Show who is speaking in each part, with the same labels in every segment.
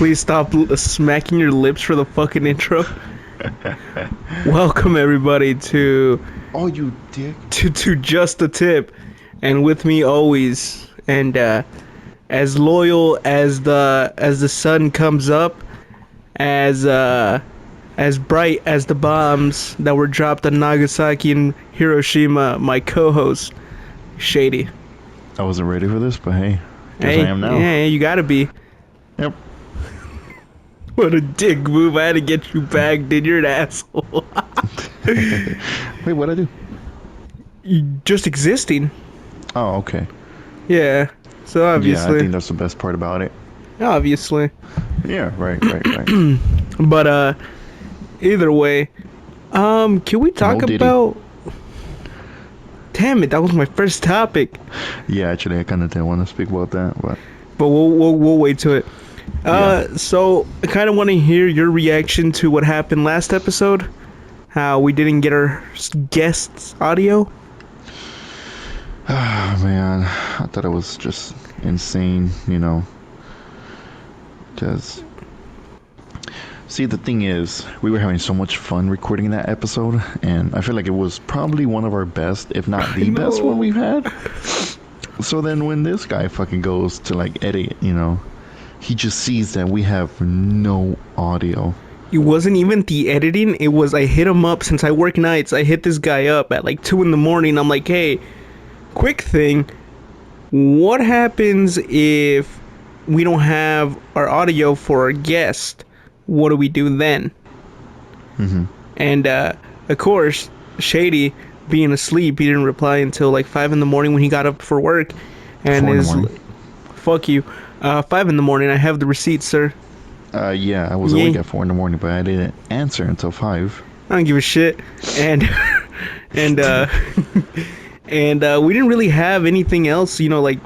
Speaker 1: Please stop smacking your lips for the fucking intro. Welcome everybody to
Speaker 2: Oh, you dick.
Speaker 1: to Just a Tip, and with me always, and as loyal as the sun comes up, as bright as the bombs that were dropped on Nagasaki and Hiroshima, my co-host Shady.
Speaker 2: I wasn't ready for this, but hey, guess
Speaker 1: Hey,
Speaker 2: I am now.
Speaker 1: yeah, you gotta be.
Speaker 2: Yep.
Speaker 1: What a dick move! I had to get you back, dude. You're an asshole.
Speaker 2: Wait, what'd I do?
Speaker 1: You just existing.
Speaker 2: Oh, okay.
Speaker 1: Yeah. So
Speaker 2: Yeah, I
Speaker 1: obviously,
Speaker 2: think that's the best part about it.
Speaker 1: obviously.
Speaker 2: Yeah, right.
Speaker 1: But either way, can we talk
Speaker 2: No Diddy.
Speaker 1: about? Damn it, that was my first topic.
Speaker 2: Yeah, actually, I kind of didn't want to speak about that, but
Speaker 1: But we'll wait to it.
Speaker 2: Yeah.
Speaker 1: So I kind of want to hear your reaction to what happened last episode. How we didn't get our guests' audio.
Speaker 2: oh man, I thought it was just insane, because see, the thing is, we were having so much fun recording that episode, and I feel like it was probably one of our best, if not the best one we've had. So then when this guy fucking goes to like edit, he just sees that we have no audio.
Speaker 1: It wasn't even the editing. It was I hit him up since I work nights. I hit this guy up at like 2 a.m. I'm like, hey, quick thing. What happens if we don't have our audio for our guest? What do we do then?
Speaker 2: Mm-hmm.
Speaker 1: And of course, Shady, being asleep, he didn't reply until like 5 a.m. when he got up for work. And
Speaker 2: 4 in the morning.
Speaker 1: Fuck you. 5 a.m. I have the receipt, sir.
Speaker 2: Yeah, I was
Speaker 1: Yeah.
Speaker 2: awake at 4 in the morning, but I didn't answer until 5.
Speaker 1: I don't give a shit. And and we didn't really have anything else, like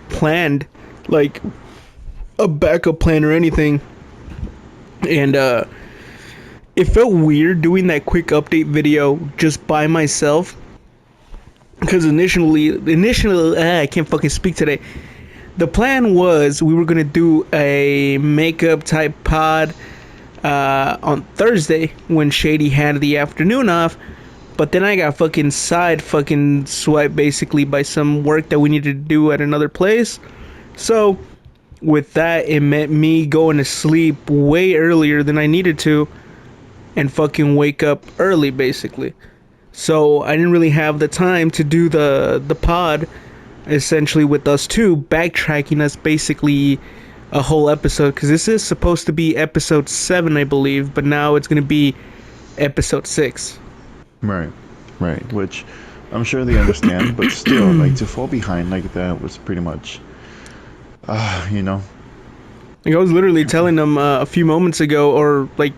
Speaker 1: planned, like a backup plan or anything. And it felt weird doing that quick update video just by myself. Because initially, I can't fucking speak today. The plan was we were gonna do a makeup type pod on Thursday when Shady had the afternoon off, but then I got fucking swiped basically by some work that we needed to do at another place. So with that, it meant me going to sleep way earlier than I needed to and fucking wake up early basically. So I didn't really have the time to do the pod essentially with us two backtracking us basically a whole episode, because this is supposed to be episode 7 I believe, but now it's going to be episode 6.
Speaker 2: Right, which I'm sure they understand, but still, like, to fall behind like that was pretty much,
Speaker 1: Like I was literally telling them a few moments ago, or like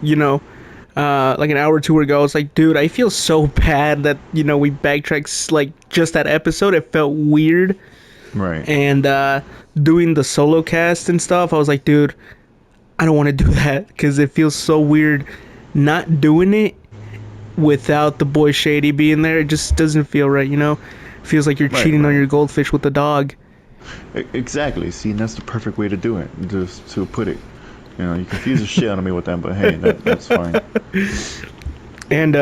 Speaker 1: like an hour or two ago, I was like, dude, I feel so bad that we backtracked like just that episode. It felt weird.
Speaker 2: Right.
Speaker 1: And doing the solo cast and stuff, I was like, dude, I don't want to do that because it feels so weird not doing it without the boy Shady being there. It just doesn't feel right, It feels like you're cheating on your goldfish with the dog.
Speaker 2: Exactly. See, and that's the perfect way to do it, just to put it. You confuse the shit out of me with that, but hey, that's fine.
Speaker 1: And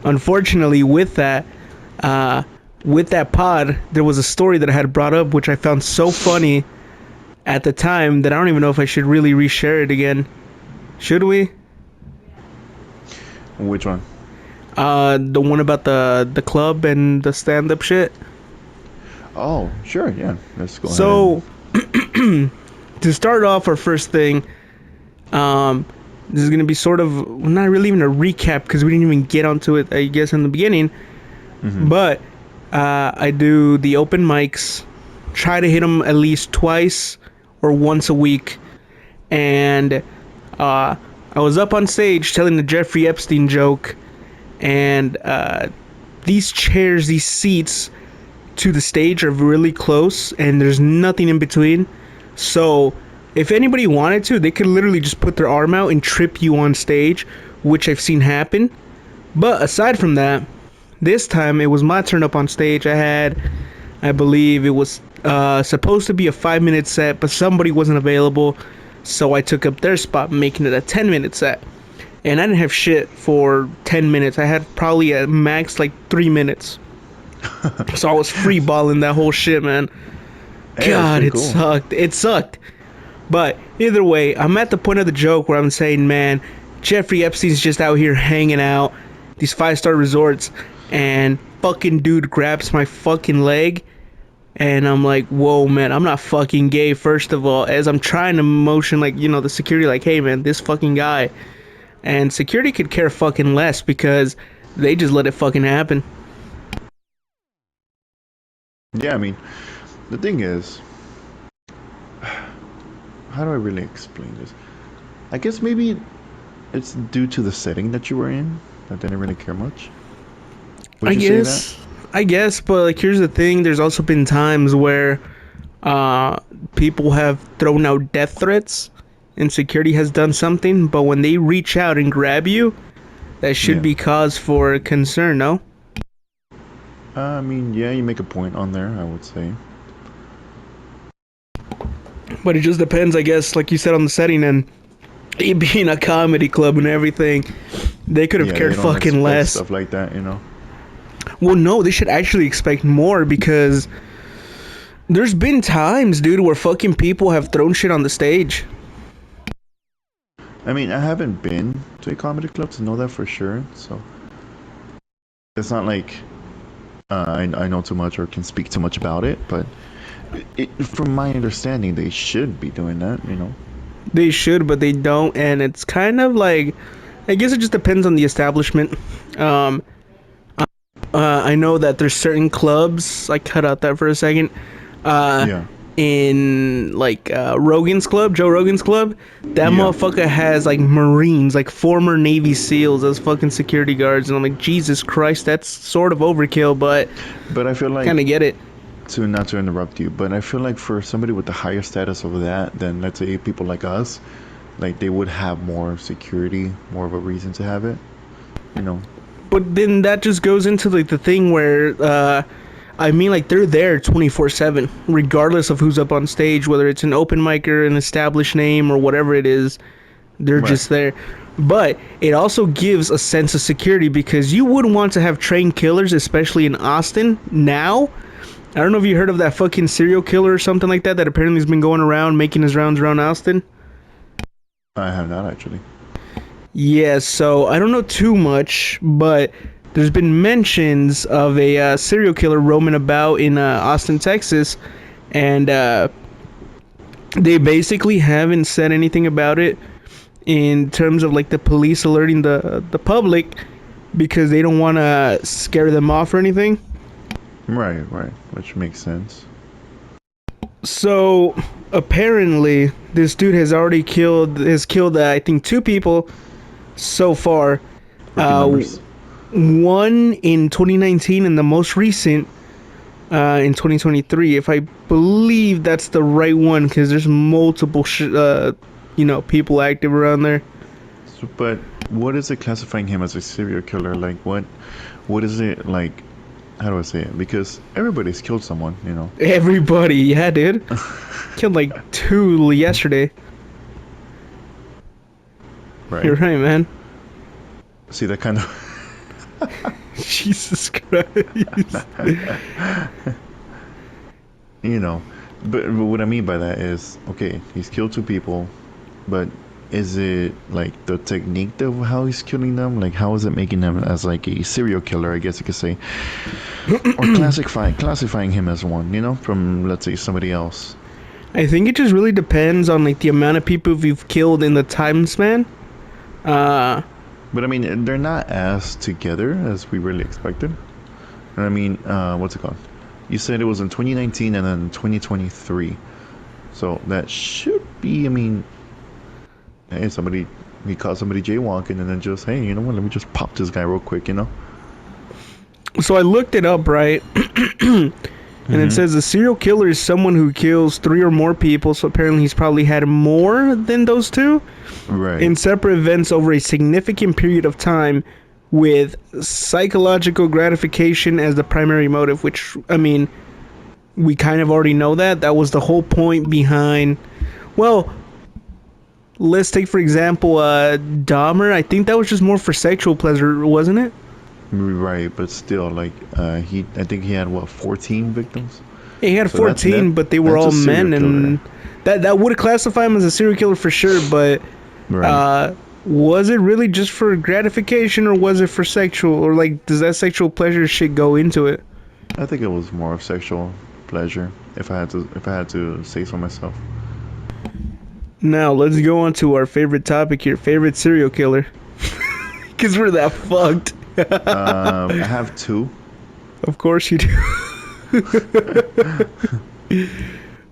Speaker 1: unfortunately, with that pod, there was a story that I had brought up, which I found so funny at the time that I don't even know if I should really reshare it again. Should we?
Speaker 2: Which one?
Speaker 1: The one about the club and the stand-up shit.
Speaker 2: Oh, sure, yeah. Let's go ahead.
Speaker 1: So, to start off our first thing, this is gonna be sort of not really even a recap because we didn't even get onto it, I guess, in the beginning.
Speaker 2: Mm-hmm.
Speaker 1: But I do the open mics, try to hit them at least twice or once a week, and I was up on stage telling the Jeffrey Epstein joke, and these chairs, these seats to the stage are really close, and there's nothing in between. So if anybody wanted to, they could literally just put their arm out and trip you on stage, which I've seen happen. But aside from that, this time it was my turn up on stage. I believe it was supposed to be a 5-minute set, but somebody wasn't available. So I took up their spot, making it a 10-minute set. And I didn't have shit for 10 minutes. I had probably at max like 3 minutes. So I was free balling that whole shit, man.
Speaker 2: Hey, that's
Speaker 1: God,
Speaker 2: pretty
Speaker 1: it
Speaker 2: cool.
Speaker 1: sucked. It sucked. But either way, I'm at the point of the joke where I'm saying, man, Jeffrey Epstein's just out here hanging out, these 5-star resorts, and fucking dude grabs my fucking leg. And I'm like, whoa, man, I'm not fucking gay, first of all. As I'm trying to motion, like, the security, like, hey, man, this fucking guy. And security could care fucking less because they just let it fucking happen.
Speaker 2: Yeah, I mean, the thing is, how do I really explain this? I guess maybe it's due to the setting that you were in that didn't really care much. Would
Speaker 1: I
Speaker 2: you say that?
Speaker 1: guess. I guess, but like here's the thing, there's also been times where uh people have thrown out death threats and security has done something, but when they reach out and grab you, that should
Speaker 2: Yeah.
Speaker 1: be cause for concern, no?
Speaker 2: I mean, yeah, you make a point on there, I would say.
Speaker 1: But it just depends, I guess, like you said, on the setting and it being a comedy club and everything. They could have
Speaker 2: Yeah, they
Speaker 1: cared
Speaker 2: don't
Speaker 1: fucking
Speaker 2: expect
Speaker 1: less.
Speaker 2: stuff like that.
Speaker 1: Well, no, they should actually expect more because there's been times, dude, where fucking people have thrown shit on the stage.
Speaker 2: I mean, I haven't been to a comedy club to know that for sure, so it's not like I know too much or can speak too much about it, but from my understanding, they should be doing that.
Speaker 1: They should, but they don't, and it's kind of like, I guess it just depends on the establishment. Um, I know that there's certain clubs. I cut out that for a second. Uh,
Speaker 2: Yeah,
Speaker 1: in like Rogan's club, Joe Rogan's club, that
Speaker 2: yeah.
Speaker 1: motherfucker has like Marines, like former Navy SEALs as fucking security guards, and I'm like, Jesus Christ, that's sort of overkill, but
Speaker 2: But I feel
Speaker 1: kind
Speaker 2: like
Speaker 1: of get it.
Speaker 2: to not to interrupt you, but I feel like for somebody with the higher status of that than let's say people like us, like they would have more security, more of a reason to have it. You know.
Speaker 1: But then that just goes into like the thing where I mean, like they're there 24/7, regardless of who's up on stage, whether it's an open micer, an established name, or whatever it is. They're
Speaker 2: Right.
Speaker 1: just there. But it also gives a sense of security because you wouldn't want to have trained killers, especially in Austin now. I don't know if you heard of that fucking serial killer or something like that apparently has been going around making his rounds around Austin.
Speaker 2: I have not actually.
Speaker 1: Yeah, so I don't know too much, but there's been mentions of a serial killer roaming about in Austin, Texas, and they basically haven't said anything about it in terms of like the police alerting the public because they don't want to scare them off or anything.
Speaker 2: Right, right, which makes sense.
Speaker 1: So apparently, this dude has killed I think 2 people so far.
Speaker 2: Rookie
Speaker 1: Uh,
Speaker 2: numbers.
Speaker 1: One in 2019 and the most recent in 2023. If I believe that's the right one, because there's multiple people active around there.
Speaker 2: So, but what is it classifying him as a serial killer? Like what is it like? How do I say it? Because everybody's killed someone.
Speaker 1: Everybody, yeah, dude. Killed like 2 yesterday. You're
Speaker 2: Right.
Speaker 1: right, man.
Speaker 2: See that kind of.
Speaker 1: Jesus Christ.
Speaker 2: you know, but what I mean by that is, okay, he's killed 2 people, but is it like the technique of how he's killing them? Like, how is it making them as like a serial killer? I guess you could say, or classifying him as one, from let's say somebody else.
Speaker 1: I think it just really depends on like the amount of people you've killed in the time span. Uh,
Speaker 2: But I mean, they're not as together as we really expected. And I mean, what's it called? You said it was in 2019 and then 2023. So that should be, I mean, hey, he caught somebody jaywalking and then just, hey, you know what, let me just pop this guy real quick.
Speaker 1: so I looked it up, right? And it
Speaker 2: Mm-hmm.
Speaker 1: says a serial killer is someone who kills 3 or more people. So apparently he's probably had more than those 2
Speaker 2: Right.
Speaker 1: in separate events over a significant period of time with psychological gratification as the primary motive, which, I mean, we kind of already know that. That was the whole point behind. Well, let's take for example Dahmer. I think that was just more for sexual pleasure, wasn't it?
Speaker 2: Right, but still, like, I think he had what, 14 victims.
Speaker 1: Yeah, he had
Speaker 2: So that's net.
Speaker 1: 14, but they were
Speaker 2: That's
Speaker 1: all
Speaker 2: a serial
Speaker 1: men,
Speaker 2: killer.
Speaker 1: and that would classify him as a serial killer for sure. But
Speaker 2: Right.
Speaker 1: uh, was it really just for gratification, or was it for sexual, or like does that sexual pleasure shit go into it?
Speaker 2: I think it was more of sexual pleasure. If I had to say so myself.
Speaker 1: Now let's go on to our favorite topic here: favorite serial killer, because we're that fucked.
Speaker 2: I have two.
Speaker 1: Of course you do.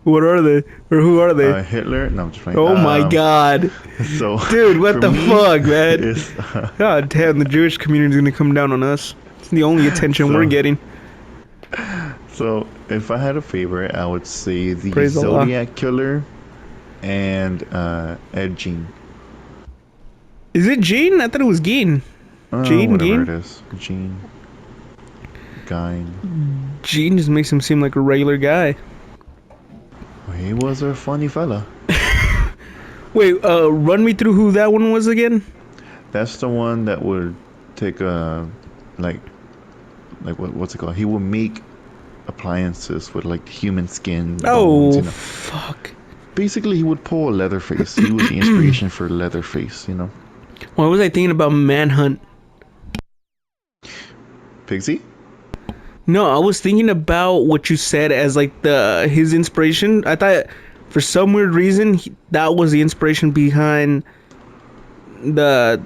Speaker 1: What are they, or who are they?
Speaker 2: Hitler. No, I'm just playing.
Speaker 1: Oh my god,
Speaker 2: So
Speaker 1: dude, what
Speaker 2: for
Speaker 1: the
Speaker 2: me,
Speaker 1: fuck, man?
Speaker 2: is
Speaker 1: God damn, the Jewish community's gonna come down on us. It's the only attention we're
Speaker 2: so
Speaker 1: getting.
Speaker 2: so if I had a favorite, I would say the
Speaker 1: Praise Allah.
Speaker 2: Zodiac Killer and Ed Gein.
Speaker 1: Is it Gene? I thought it was Gene.
Speaker 2: Whatever
Speaker 1: Gene?
Speaker 2: it is, Gene, Gein.
Speaker 1: Gene just makes him seem like a regular guy.
Speaker 2: He was a funny fella.
Speaker 1: Wait, run me through who that one was again?
Speaker 2: That's the one that would take a like what's it called? He would make appliances with like human skin bones,
Speaker 1: Oh,
Speaker 2: you know.
Speaker 1: fuck.
Speaker 2: Basically, he would pull a Leatherface. He was the inspiration for Leatherface, you know.
Speaker 1: Why was I thinking about Manhunt?
Speaker 2: Pigsy?
Speaker 1: No, I was thinking about what you said as like his inspiration. I thought for some weird reason that was the inspiration behind the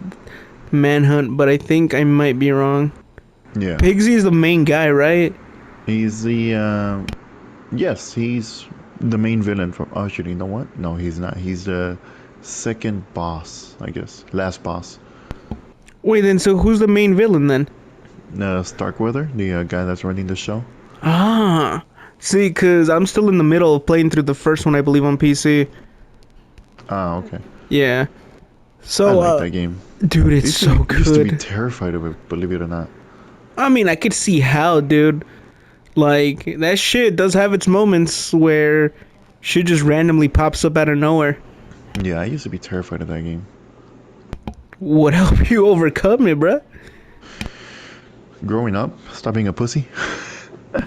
Speaker 1: Manhunt, but I think I might be wrong.
Speaker 2: Yeah.
Speaker 1: Pigsy is the main guy, right?
Speaker 2: He's the yes, he's the main villain from. Oh, actually, you know what? No, he's not. He's the second boss, I guess. Last boss.
Speaker 1: Wait, then so who's the main villain then?
Speaker 2: Starkweather, the guy that's running the show.
Speaker 1: Ah, see, cause I'm still in the middle of playing through the first one, I believe, on PC.
Speaker 2: Ah, okay.
Speaker 1: Yeah.
Speaker 2: I
Speaker 1: So,
Speaker 2: like that game.
Speaker 1: dude, it's so
Speaker 2: I used to be
Speaker 1: good.
Speaker 2: terrified of it, believe it or not.
Speaker 1: I mean, I could see how, dude. Like that shit does have its moments where shit just randomly pops up out of nowhere.
Speaker 2: Yeah, I used to be terrified of that game.
Speaker 1: What helped you overcome it, bruh?
Speaker 2: Growing up, stop being a pussy.
Speaker 1: Well,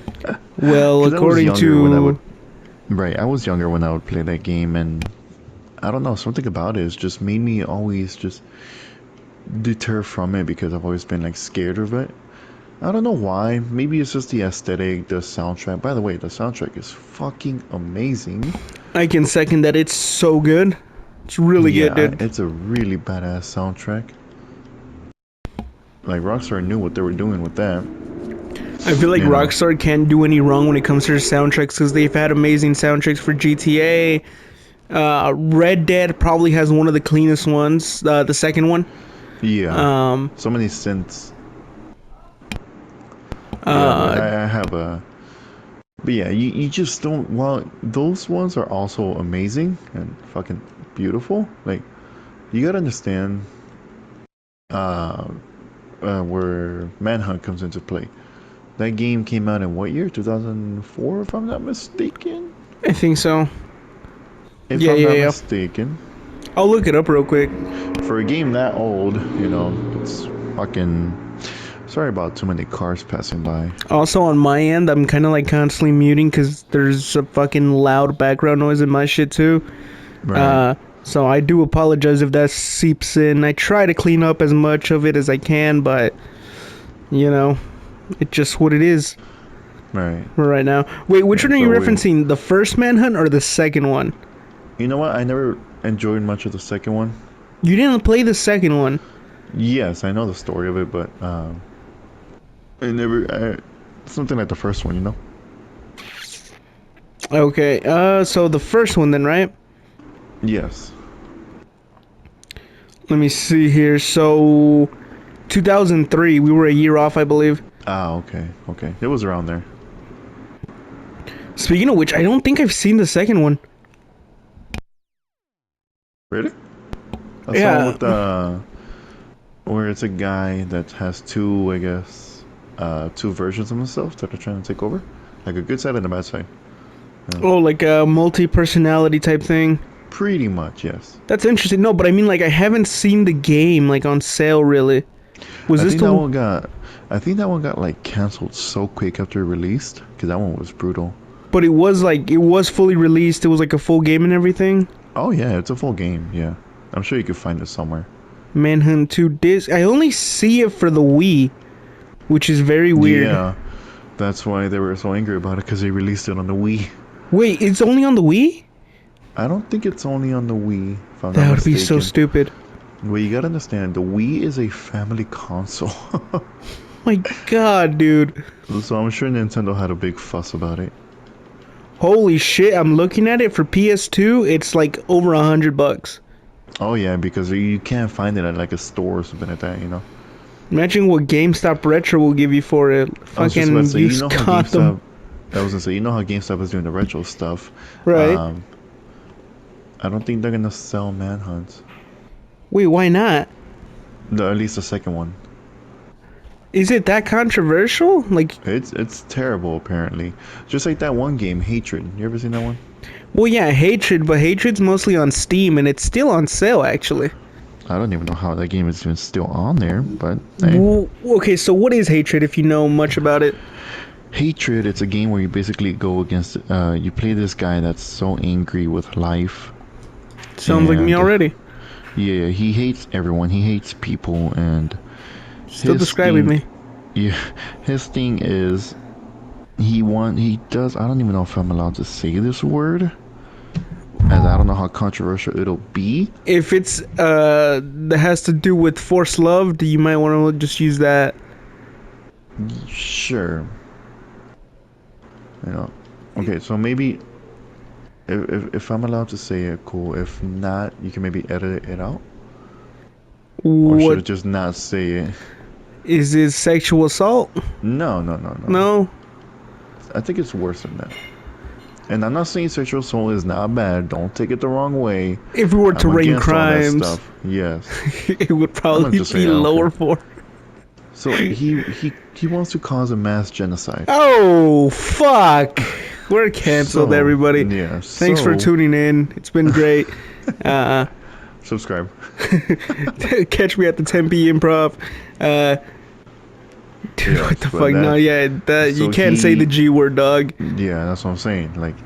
Speaker 2: Because I was
Speaker 1: according
Speaker 2: younger when I would.
Speaker 1: to
Speaker 2: Right, I was younger when I would play that game, and I don't know, something about it has just made me always just deter from it because I've always been like scared of it. I don't know why. Maybe it's just the aesthetic, the soundtrack. By the way, the soundtrack is fucking amazing.
Speaker 1: I can second that, it's so good. It's really good,
Speaker 2: Yeah,
Speaker 1: dude.
Speaker 2: it's a really badass soundtrack. Like Rockstar knew what they were doing with that.
Speaker 1: I feel like
Speaker 2: You know.
Speaker 1: Rockstar can't do any wrong when it comes to their soundtracks because they've had amazing soundtracks for GTA. Red Dead probably has one of the cleanest ones. The second one.
Speaker 2: Yeah.
Speaker 1: Um,
Speaker 2: So many synths. Yeah, but
Speaker 1: uh,
Speaker 2: I have a. But yeah, you just don't. Well, those ones are also amazing and fucking beautiful. Like, you gotta understand uh, where Manhunt comes into play. That game came out in what year? 2004, if I'm not mistaken.
Speaker 1: I think so.
Speaker 2: If
Speaker 1: Yeah,
Speaker 2: I'm
Speaker 1: yeah,
Speaker 2: not
Speaker 1: yeah.
Speaker 2: mistaken.
Speaker 1: I'll look it up real quick.
Speaker 2: For a game that old, you know, it's fucking. Sorry about too many cars passing by.
Speaker 1: Also, on my end, I'm kind of like constantly muting because there's a fucking loud background noise in my shit too.
Speaker 2: Right.
Speaker 1: So I do apologize if that seeps in. I try to clean up as much of it as I can, but you know, it's just what it is
Speaker 2: Right.
Speaker 1: right now. Wait, which
Speaker 2: Yeah,
Speaker 1: one are you
Speaker 2: but
Speaker 1: referencing? The first Manhunt or the second one?
Speaker 2: you know what? I never enjoyed much of the second one.
Speaker 1: You didn't play the second one.
Speaker 2: Yes, I know the story of it, but I never. Something like the first one, you know?
Speaker 1: Okay, so the first one then, right?
Speaker 2: Yes.
Speaker 1: Let me see here. So, 2003, we were a year off, I believe.
Speaker 2: Ah, okay, okay. It was around there.
Speaker 1: Speaking of which, I don't think I've seen the second one.
Speaker 2: Really? I saw one
Speaker 1: Yeah.
Speaker 2: with where it's a guy that has two, I guess, two versions of himself that are trying to take over, like a good side and a bad side.
Speaker 1: Oh, like a multi-personality type thing.
Speaker 2: Pretty much, yes.
Speaker 1: That's interesting. No, but I mean, like, I haven't seen the game like on sale really. Was
Speaker 2: I
Speaker 1: this
Speaker 2: think that
Speaker 1: the?
Speaker 2: one got, I think that one got like canceled so quick after it released because that one was brutal.
Speaker 1: But it was fully released. It was like a full game and everything.
Speaker 2: Oh yeah, it's a full game. Yeah, I'm sure you could find it somewhere.
Speaker 1: Manhunt 2 disc. I only see it for the Wii, which is very weird.
Speaker 2: Yeah, that's why they were so angry about it because they released it on the Wii.
Speaker 1: Wait, it's only on the Wii?
Speaker 2: I don't think it's only on the Wii, if I'm not
Speaker 1: That would be so
Speaker 2: mistaken.
Speaker 1: stupid.
Speaker 2: Well, you gotta understand, the Wii is a family console.
Speaker 1: My God, dude.
Speaker 2: So I'm sure Nintendo had a big fuss about it.
Speaker 1: Holy shit, I'm looking at it for PS2. It's like over $100.
Speaker 2: Oh yeah, because you can't find it at like a store or something like that, you know?
Speaker 1: Imagine what GameStop Retro will give you for it.
Speaker 2: I was just
Speaker 1: Fucking
Speaker 2: about to say,
Speaker 1: use condom.
Speaker 2: I was gonna say, you know how GameStop is doing the retro stuff.
Speaker 1: Right.
Speaker 2: I don't think they're gonna sell Manhunt.
Speaker 1: Wait, why not?
Speaker 2: At least the second one.
Speaker 1: Is it that controversial? Like,
Speaker 2: It's terrible apparently. Just like that one game, Hatred. You ever seen that one?
Speaker 1: well, yeah, Hatred, but Hatred's mostly on Steam, and it's still on sale, actually.
Speaker 2: I don't even know how that game is even still on there, but hey.
Speaker 1: Well, okay, so what is Hatred, if you know much about it?
Speaker 2: Hatred, it's a game where you basically go against, you play this guy that's so angry with life.
Speaker 1: Sounds like me
Speaker 2: And,
Speaker 1: already.
Speaker 2: Yeah, he hates everyone. He hates people, and
Speaker 1: Still
Speaker 2: his
Speaker 1: describing
Speaker 2: thing,
Speaker 1: me.
Speaker 2: Yeah, his thing is he does. I don't even know if I'm allowed to say this word, as I don't know how controversial it'll be.
Speaker 1: If it's that has to do with forced love, you might want to just use that.
Speaker 2: Sure. You know. Okay, so maybe if I'm allowed to say it, cool. If not, you can maybe edit it out, or should I
Speaker 1: What
Speaker 2: just not say it?
Speaker 1: is it? Sexual assault?
Speaker 2: No.
Speaker 1: No.
Speaker 2: I think it's worse than that. And I'm not saying sexual assault is not bad. Don't take it the wrong way.
Speaker 1: If we were to
Speaker 2: I'm
Speaker 1: rank
Speaker 2: against all that
Speaker 1: crimes,
Speaker 2: stuff. Yes.
Speaker 1: it would
Speaker 2: I'm
Speaker 1: probably
Speaker 2: gonna just say
Speaker 1: be
Speaker 2: I don't
Speaker 1: lower
Speaker 2: care.
Speaker 1: for.
Speaker 2: So he wants to cause a mass genocide.
Speaker 1: Oh fuck! We're canceled,
Speaker 2: So,
Speaker 1: everybody.
Speaker 2: yeah.
Speaker 1: Thanks for
Speaker 2: So
Speaker 1: tuning in. It's been great.
Speaker 2: subscribe.
Speaker 1: Catch me at the Tempe Improv. Dude,
Speaker 2: Yeah,
Speaker 1: what the
Speaker 2: but
Speaker 1: fuck?
Speaker 2: that-
Speaker 1: No, yeah, that you
Speaker 2: so
Speaker 1: can't say the G word, dog.
Speaker 2: Yeah, that's what I'm saying. Like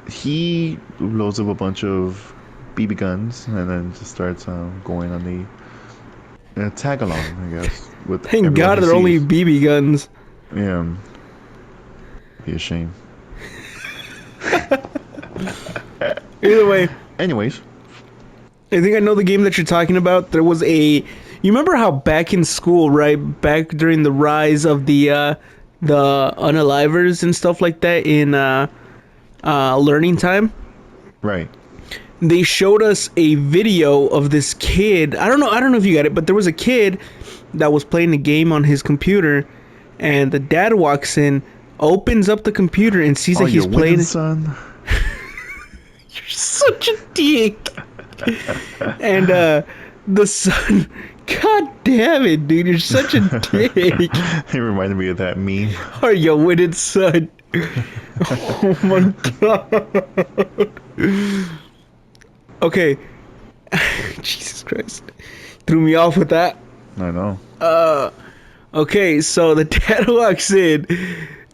Speaker 2: he loads up a bunch of BB guns and then just starts going on the tag along, I guess. With
Speaker 1: Thank
Speaker 2: everyone
Speaker 1: God
Speaker 2: he
Speaker 1: they're only
Speaker 2: sees.
Speaker 1: BB guns.
Speaker 2: Yeah. Be a shame.
Speaker 1: Either way,
Speaker 2: Anyways,
Speaker 1: I think I know the game that you're talking about. There was a. You remember how back in school, right? Back during the rise of the unalivers and stuff like that in learning time,
Speaker 2: right.
Speaker 1: they showed us a video of this kid. I don't know if you got it, but there was a kid that was playing a game on his computer, and the dad walks in, opens up the computer, and sees that he's
Speaker 2: you're
Speaker 1: playing.
Speaker 2: winning, son.
Speaker 1: You're such a dick. And the son, god damn it, dude, you're such a dick.
Speaker 2: It reminded me of that meme.
Speaker 1: Are you winning, son? Oh my god. Okay. Jesus Christ. Threw me off with that.
Speaker 2: I know.
Speaker 1: Okay, so the dad walks in,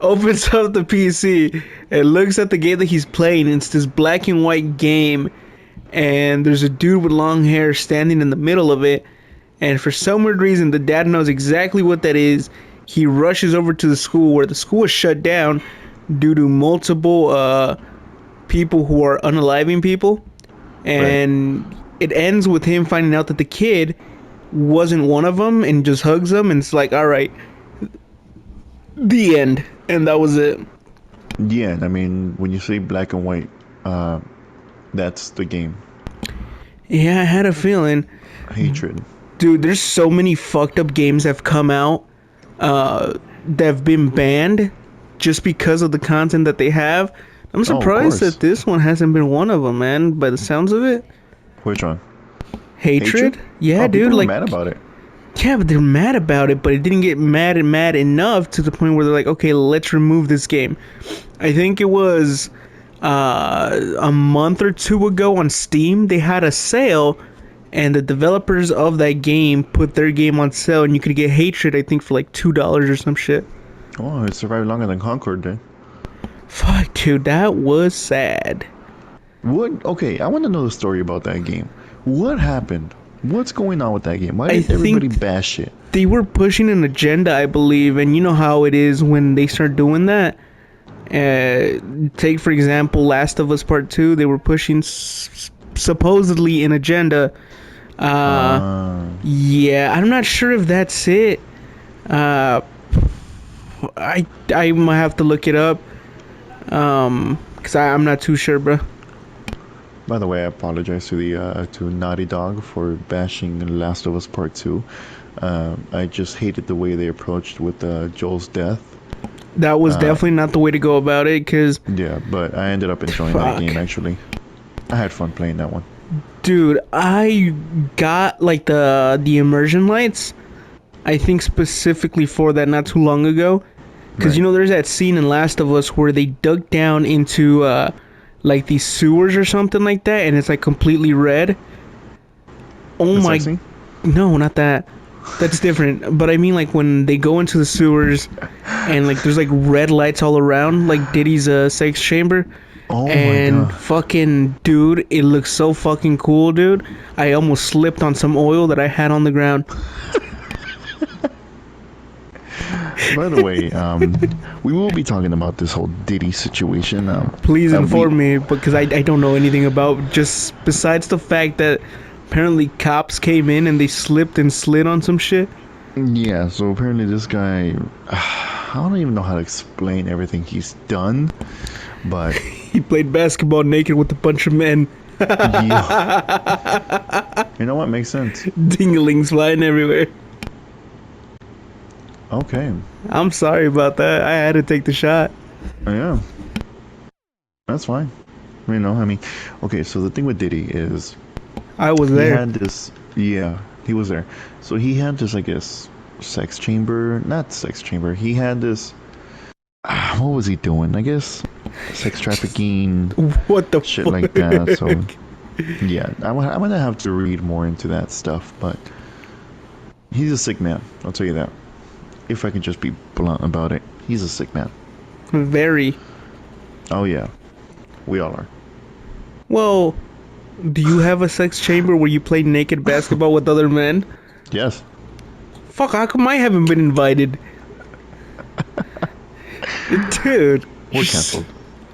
Speaker 1: opens up the PC, and looks at the game that he's playing. It's this black and white game, and there's a dude with long hair standing in the middle of it. And for some weird reason, the dad knows exactly what that is. He rushes over to the school, where the school is shut down due to multiple people who are unaliving people. And it ends with him finding out that the kid wasn't one of them, and just hugs them, and it's like, all right, the end. And that was it.
Speaker 2: Yeah, I mean, when you say black and white, that's the game.
Speaker 1: Yeah, I had a feeling.
Speaker 2: Hatred.
Speaker 1: Dude, there's so many fucked up games that have come out that have been banned just because of the content that they have. I'm surprised
Speaker 2: course.
Speaker 1: that this one hasn't been one of them, man, by the sounds of it.
Speaker 2: Which one?
Speaker 1: Hatred? Yeah,
Speaker 2: Oh,
Speaker 1: dude.
Speaker 2: people are
Speaker 1: Like,
Speaker 2: mad about it.
Speaker 1: yeah, but they're mad about it, but it didn't get mad enough to the point where they're like, okay, let's remove this game. I think it was a month or two ago on Steam. They had a sale, and the developers of that game put their game on sale, and you could get Hatred, I think, for like $2 or some shit.
Speaker 2: Oh, it survived longer than Concord did.
Speaker 1: Fuck, dude, that was sad.
Speaker 2: What? Okay, I want to know the story about that game. What happened? What's going on with that game? Why
Speaker 1: I
Speaker 2: did everybody
Speaker 1: think
Speaker 2: bash it?
Speaker 1: they were pushing an agenda, I believe, and you know how it is when they start doing that. Take for example, Last of Us Part Two. They were pushing supposedly an agenda. Uh,
Speaker 2: Uh,
Speaker 1: yeah, I'm not sure if that's it. Uh, I might have to look it up. Cause I'm not too sure, bro.
Speaker 2: by the way, I apologize to the to Naughty Dog for bashing Last of Us Part Two. I just hated the way they approached with Joel's death.
Speaker 1: That was
Speaker 2: Uh,
Speaker 1: definitely not the way to go about it. Cause
Speaker 2: yeah, but I ended up enjoying that
Speaker 1: fuck,
Speaker 2: game actually. I had fun playing that one.
Speaker 1: dude, I got like the immersion lights. I think specifically for that not too long ago. Because
Speaker 2: Right.
Speaker 1: there's that scene in Last of Us where they dug down into like these sewers or something like that, and it's like completely red. Oh
Speaker 2: The
Speaker 1: my,
Speaker 2: sex scene?
Speaker 1: no, not that. That's different. But I mean, like when they go into the sewers, and like there's like red lights all around, like Diddy's sex chamber,
Speaker 2: Oh my
Speaker 1: and
Speaker 2: god.
Speaker 1: fucking dude, it looks so fucking cool, dude. I almost slipped on some oil that I had on the ground.
Speaker 2: By the way, we will be talking about this whole Diddy situation.
Speaker 1: Please
Speaker 2: We
Speaker 1: inform me because I don't know anything about, just besides the fact that apparently cops came in and they slipped and slid on some shit.
Speaker 2: Yeah, so apparently this guy, I don't even know how to explain everything he's done, but
Speaker 1: He played basketball naked with a bunch of men.
Speaker 2: yeah, you know what makes sense.
Speaker 1: Dinglings flying everywhere.
Speaker 2: Okay,
Speaker 1: I'm sorry about that. I had to take the shot.
Speaker 2: yeah, that's fine. You know, I mean, okay, so the thing with Diddy is
Speaker 1: I was
Speaker 2: he
Speaker 1: there.
Speaker 2: had this, yeah, he was there. So he had this, I guess, sex chamber, not sex chamber. He had this, what was he doing? I guess sex trafficking,
Speaker 1: What the
Speaker 2: shit
Speaker 1: fuck?
Speaker 2: like that. So yeah, I'm gonna have to read more into that stuff, but he's a sick man. I'll tell you that. If I can just be blunt about it, he's a sick man.
Speaker 1: Very.
Speaker 2: Oh yeah, we all are.
Speaker 1: Well, do you have a sex chamber where you play naked basketball with other men?
Speaker 2: Yes.
Speaker 1: Fuck, how come I haven't been invited? Dude.
Speaker 2: We're canceled.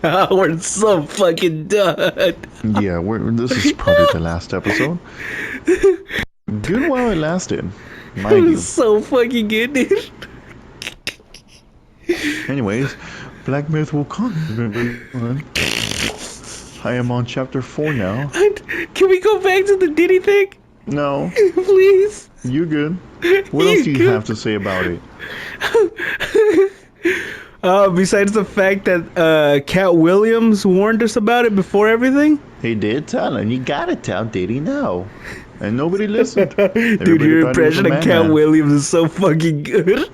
Speaker 1: We're so fucking done.
Speaker 2: Yeah, this is probably the last episode. Good while it lasted, mind you.
Speaker 1: So fucking good, dude.
Speaker 2: Anyways, Black Myth will come. I am on chapter 4 now.
Speaker 1: Can we go back to the Diddy thing?
Speaker 2: No,
Speaker 1: Please?
Speaker 2: you good. What else do you have to say about it?
Speaker 1: Besides the fact that Cat Williams warned us about it before everything?
Speaker 2: He did tell him. You gotta tell Diddy no. And nobody listened.
Speaker 1: Dude,
Speaker 2: Everybody
Speaker 1: your
Speaker 2: thought he was a
Speaker 1: impression of Cat
Speaker 2: madman.
Speaker 1: Williams is so fucking good.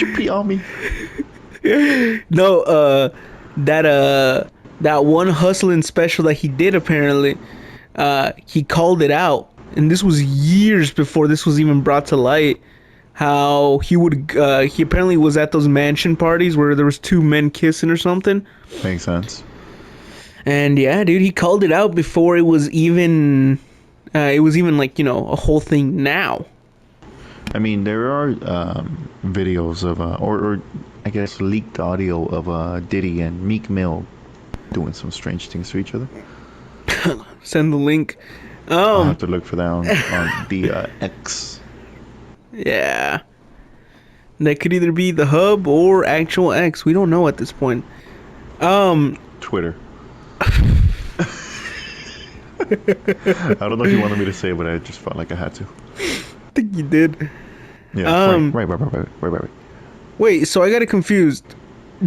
Speaker 2: You pee on me.
Speaker 1: No, that one hustling special that he did apparently, he called it out, and this was years before this was even brought to light. How he apparently was at those mansion parties where there was two men kissing or something,
Speaker 2: Makes sense.
Speaker 1: and yeah, dude, he called it out before it was even, like a whole thing now.
Speaker 2: I mean, there are videos of, or I guess leaked audio of Diddy and Meek Mill doing some strange things to each other.
Speaker 1: Send the link.
Speaker 2: I'll have to look for that on the X.
Speaker 1: Yeah. That could either be the hub or actual X. We don't know at this point.
Speaker 2: Twitter. I don't know if you wanted me to say it, but I just felt like I had to.
Speaker 1: I think you did.
Speaker 2: Yeah, right.
Speaker 1: Wait, so I got it confused.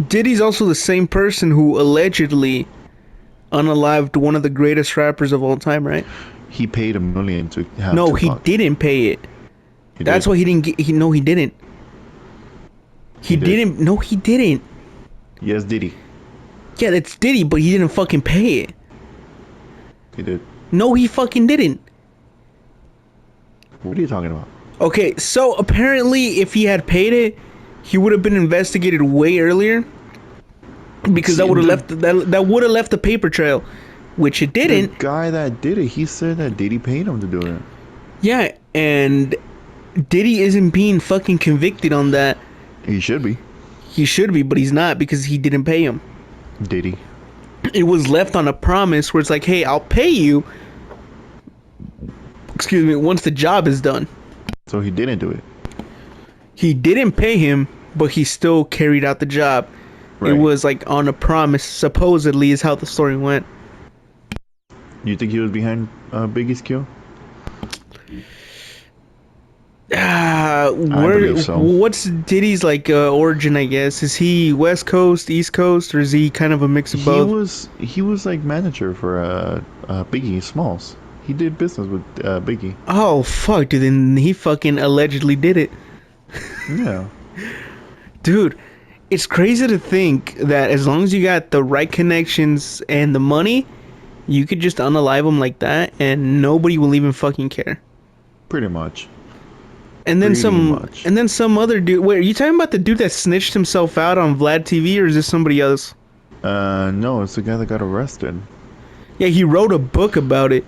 Speaker 1: Diddy's also the same person who allegedly unalived one of the greatest rappers of all time, right?
Speaker 2: He paid $1 million to have
Speaker 1: No,
Speaker 2: Tupac.
Speaker 1: he didn't pay it. That's why he didn't get. No, he didn't. He
Speaker 2: did.
Speaker 1: didn't. No, he didn't.
Speaker 2: Yes, Diddy.
Speaker 1: Yeah, that's Diddy, but he didn't fucking pay it.
Speaker 2: He did.
Speaker 1: No, he fucking didn't.
Speaker 2: What are you talking about?
Speaker 1: Okay, so apparently, if he had paid it, he would have been investigated way earlier because
Speaker 2: See,
Speaker 1: that would have left that would have left a paper trail, which it
Speaker 2: the
Speaker 1: didn't.
Speaker 2: guy that did it, he said that Diddy paid him to do it.
Speaker 1: Yeah, and Diddy isn't being fucking convicted on that.
Speaker 2: He should be.
Speaker 1: He should be, but he's not because he didn't pay him.
Speaker 2: Diddy.
Speaker 1: It was left on a promise where it's like, hey, I'll pay you. Excuse me, once the job is done.
Speaker 2: So he didn't do it.
Speaker 1: He didn't pay him, but he still carried out the job. Right. It was like on a promise, supposedly, is how the story went.
Speaker 2: You think he was behind Biggie's kill?
Speaker 1: I believe so. What's Diddy's like origin? I guess is he West Coast, East Coast, or is he kind of a mix of both?
Speaker 2: He was like manager for Biggie Smalls. He did business with Biggie.
Speaker 1: Oh fuck, dude! Then he fucking allegedly did it.
Speaker 2: Yeah,
Speaker 1: dude, it's crazy to think that as long as you got the right connections and the money, you could just unalive him like that, and nobody will even fucking care.
Speaker 2: Pretty much.
Speaker 1: And then some other dude. Wait, are you talking about the dude that snitched himself out on Vlad TV, or is this somebody else?
Speaker 2: No, it's the guy that got arrested.
Speaker 1: Yeah, he wrote a book about it,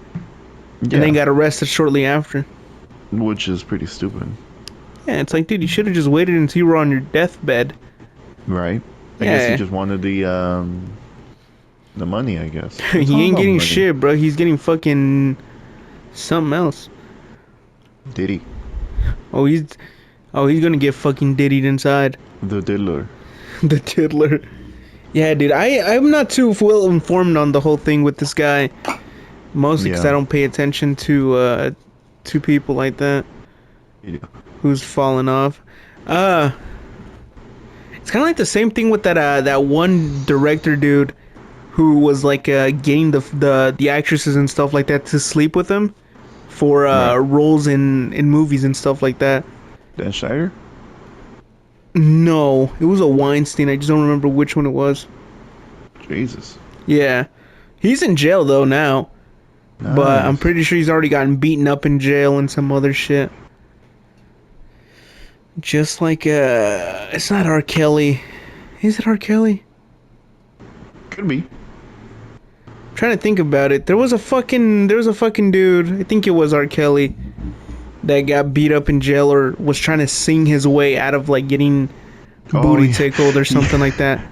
Speaker 1: and then got arrested shortly after.
Speaker 2: Which is pretty stupid.
Speaker 1: Yeah, it's like, dude, you should have just waited until you were on your deathbed.
Speaker 2: Right. I guess he just wanted the money, I guess.
Speaker 1: He ain't getting shit, bro. He's getting fucking something else.
Speaker 2: Diddy.
Speaker 1: Oh, he's gonna get fucking diddied inside.
Speaker 2: The diddler.
Speaker 1: The diddler. Yeah, dude. I'm not too well informed on the whole thing with this guy. Mostly because I don't pay attention to people like that.
Speaker 2: Yeah.
Speaker 1: Who's fallen off. It's kind of like the same thing with that one director dude who was like getting the actresses and stuff like that to sleep with him for roles in movies and stuff like that.
Speaker 2: Dan Schneider?
Speaker 1: No, it was a Weinstein. I just don't remember which one it was.
Speaker 2: Jesus.
Speaker 1: Yeah, he's in jail though now, but I'm pretty sure he's already gotten beaten up in jail and some other shit. Just like it's not R. Kelly. Is it R. Kelly?
Speaker 2: Could be.
Speaker 1: Trying to think about it. There was a fucking dude, I think it was R. Kelly, that got beat up in jail or was trying to sing his way out of like getting booty tickled or something like that.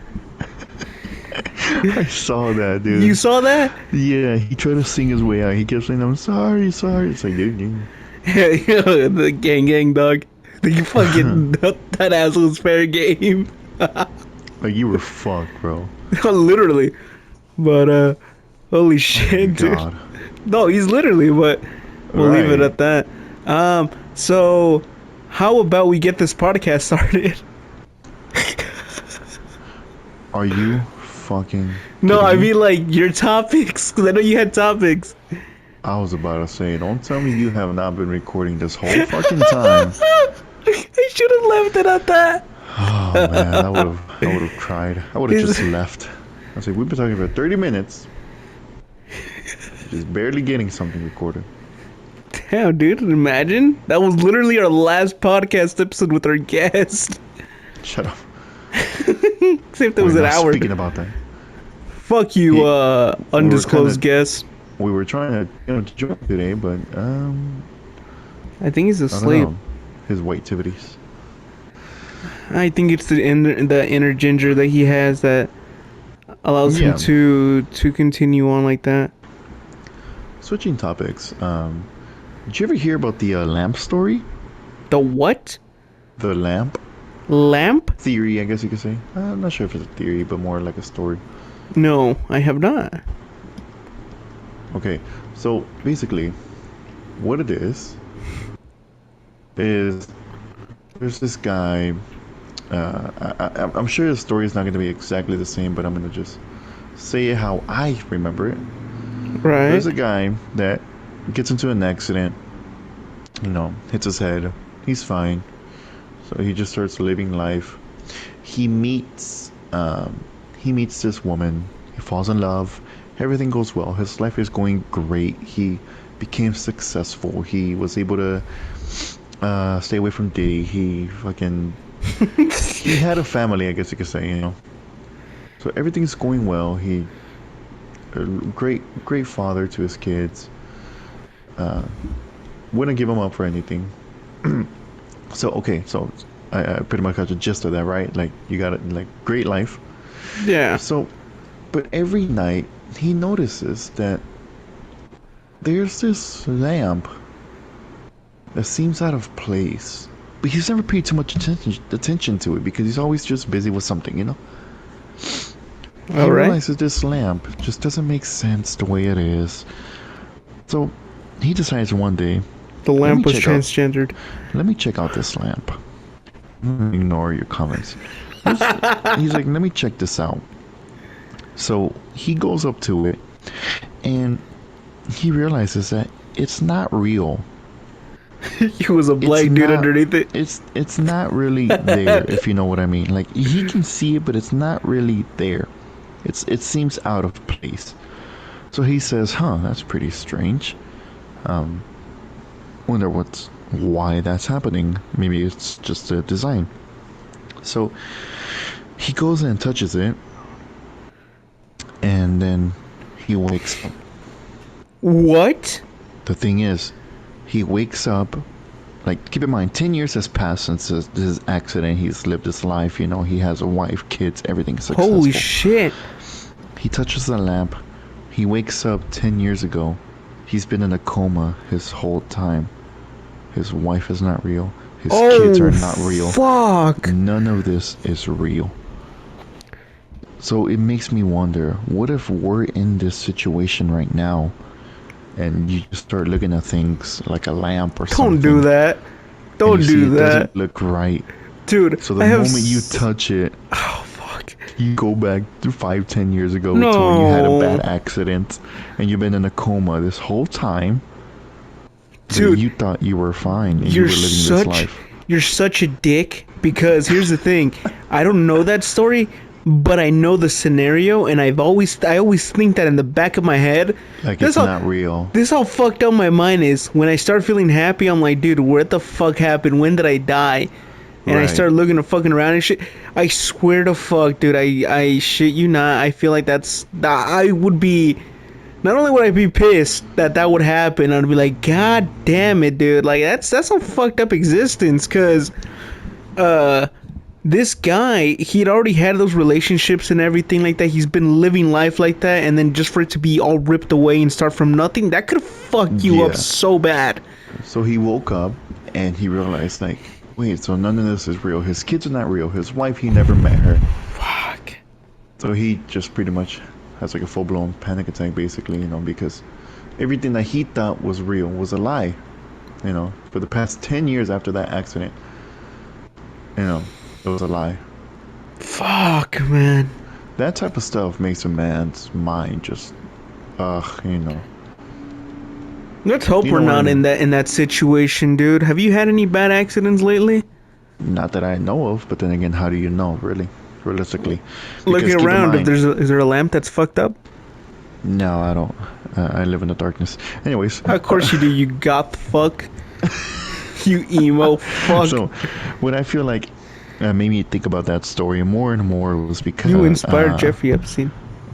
Speaker 2: I saw that, dude.
Speaker 1: You saw that?
Speaker 2: Yeah, he tried to sing his way out. He kept saying, "I'm sorry, sorry." It's like, dude.
Speaker 1: Yeah, the gang dog. The fucking that asshole's fair game.
Speaker 2: Like, you were fucked, bro.
Speaker 1: Literally. But holy shit, dude. God. No, he's literally, but we'll leave it at that. So how about we get this podcast started?
Speaker 2: Are you fucking
Speaker 1: No, I mean like your topics, because I know you had topics.
Speaker 2: I was about to say, don't tell me you have not been recording this whole fucking time.
Speaker 1: I should have left it at that.
Speaker 2: Oh man, I would have cried. I would have just left. I was like, we've been talking for 30 minutes. Just barely getting something recorded.
Speaker 1: Damn, dude, imagine. That was literally our last podcast episode with our guest.
Speaker 2: Shut up.
Speaker 1: See if there was an hour.
Speaker 2: Speaking about that.
Speaker 1: Fuck you, undisclosed guest.
Speaker 2: We were trying to join today, but
Speaker 1: I think he's asleep.
Speaker 2: His white-tivities.
Speaker 1: I think it's the inner ginger that he has that allows him to continue on like that.
Speaker 2: Switching topics. Did you ever hear about the lamp story?
Speaker 1: The what?
Speaker 2: The lamp.
Speaker 1: Lamp?
Speaker 2: Theory, I guess you could say. I'm not sure if it's a theory, but more like a story.
Speaker 1: No, I have not.
Speaker 2: Okay, so basically, what it is there's this guy. I'm sure the story is not going to be exactly the same, but I'm going to just say it how I remember it.
Speaker 1: Right.
Speaker 2: There's a guy that gets into an accident, hits his head. He's fine. So he just starts living life. He meets he meets this woman. He falls in love. Everything goes well. His life is going great. He became successful. He was able to stay away from D. He had a family, I guess you could say, you know. So everything's going well. He a great father to his kids. Wouldn't give him up for anything. So okay, so I pretty much got the gist of that, right? Like you got it, like great life.
Speaker 1: Yeah.
Speaker 2: So, but every night he notices that there's this lamp that seems out of place. But he's never paid too much attention to it because he's always just busy with something, you know? He
Speaker 1: All right.
Speaker 2: realizes this lamp just doesn't make sense the way it is. So he decides one day,
Speaker 1: The
Speaker 2: let me
Speaker 1: lamp was
Speaker 2: check out-
Speaker 1: transgendered.
Speaker 2: let me check out this lamp. Ignore your comments. He's like, let me check this out. So he goes up to it and he realizes that it's not real.
Speaker 1: He was a black
Speaker 2: It's
Speaker 1: dude
Speaker 2: not-
Speaker 1: underneath it.
Speaker 2: It's not really there, if you know what I mean. Like he can see it, but it's not really there. It seems out of place. So he says, "Huh, that's pretty strange. Wonder why that's happening. Maybe it's just a design." So he goes and touches it, and then he wakes up.
Speaker 1: What?
Speaker 2: The thing is, he wakes up. Like, keep in mind, 10 years has passed since his accident. He's lived his life, you know. He has a wife, kids, everything successful.
Speaker 1: Holy shit.
Speaker 2: He touches the lamp. He wakes up 10 years ago. He's been in a coma his whole time. His wife is not real. His kids are not real.
Speaker 1: Fuck.
Speaker 2: None of this is real. So it makes me wonder, what if we're in this situation right now and you just start looking at things like a lamp or something?
Speaker 1: Don't do that. Don't
Speaker 2: and you see
Speaker 1: do
Speaker 2: it
Speaker 1: that.
Speaker 2: doesn't look right.
Speaker 1: Dude,
Speaker 2: So the
Speaker 1: I have
Speaker 2: moment you touch it,
Speaker 1: Oh, fuck.
Speaker 2: you go back to 5-10 years ago to when you had a
Speaker 1: No.
Speaker 2: bad accident and you've been in a coma this whole time. But
Speaker 1: Dude,
Speaker 2: you thought you were fine and you
Speaker 1: you're
Speaker 2: were living this
Speaker 1: such
Speaker 2: life.
Speaker 1: you're such a dick because here's the thing. I don't know that story, but I know the scenario and I always think that in the back of my head.
Speaker 2: Like
Speaker 1: This
Speaker 2: it's
Speaker 1: how-
Speaker 2: not real.
Speaker 1: This how fucked up my mind is. When I start feeling happy, I'm like, dude, what the fuck happened? When did I die? And I
Speaker 2: Right.
Speaker 1: start looking and fucking around and shit. I swear to fuck, dude, I shit you not. I feel like I would be, not only would I be pissed that would happen, I'd be like, God damn it, dude. Like, that's a fucked up existence, cause, this guy, he'd already had those relationships and everything like that. He's been living life like that, and then just for it to be all ripped away and start from nothing, that could fuck you up
Speaker 2: Yeah.
Speaker 1: so bad.
Speaker 2: So he woke up and he realized, like, wait, so none of this is real. His kids are not real. His wife, he never met her.
Speaker 1: Fuck.
Speaker 2: So he just pretty much has like a full-blown panic attack, basically, you know, because everything that he thought was real was a lie. You know, for the past 10 years after that accident, you know, it was a lie.
Speaker 1: Fuck, man.
Speaker 2: That type of stuff makes a man's mind just, you know.
Speaker 1: Let's hope
Speaker 2: You
Speaker 1: we're
Speaker 2: know what I
Speaker 1: not
Speaker 2: mean.
Speaker 1: in that situation, dude. Have you had any bad accidents lately?
Speaker 2: Not that I know of, but then again, how do you know, really? Realistically. Because
Speaker 1: Looking
Speaker 2: keep in
Speaker 1: around, if
Speaker 2: mind-
Speaker 1: is there a lamp that's fucked up?
Speaker 2: No, I don't. I live in the darkness. Anyways.
Speaker 1: Of course you do, you goth fuck. You emo fuck.
Speaker 2: So, what I feel like made me think about that story more and more was because
Speaker 1: you inspired Jeffrey Epstein.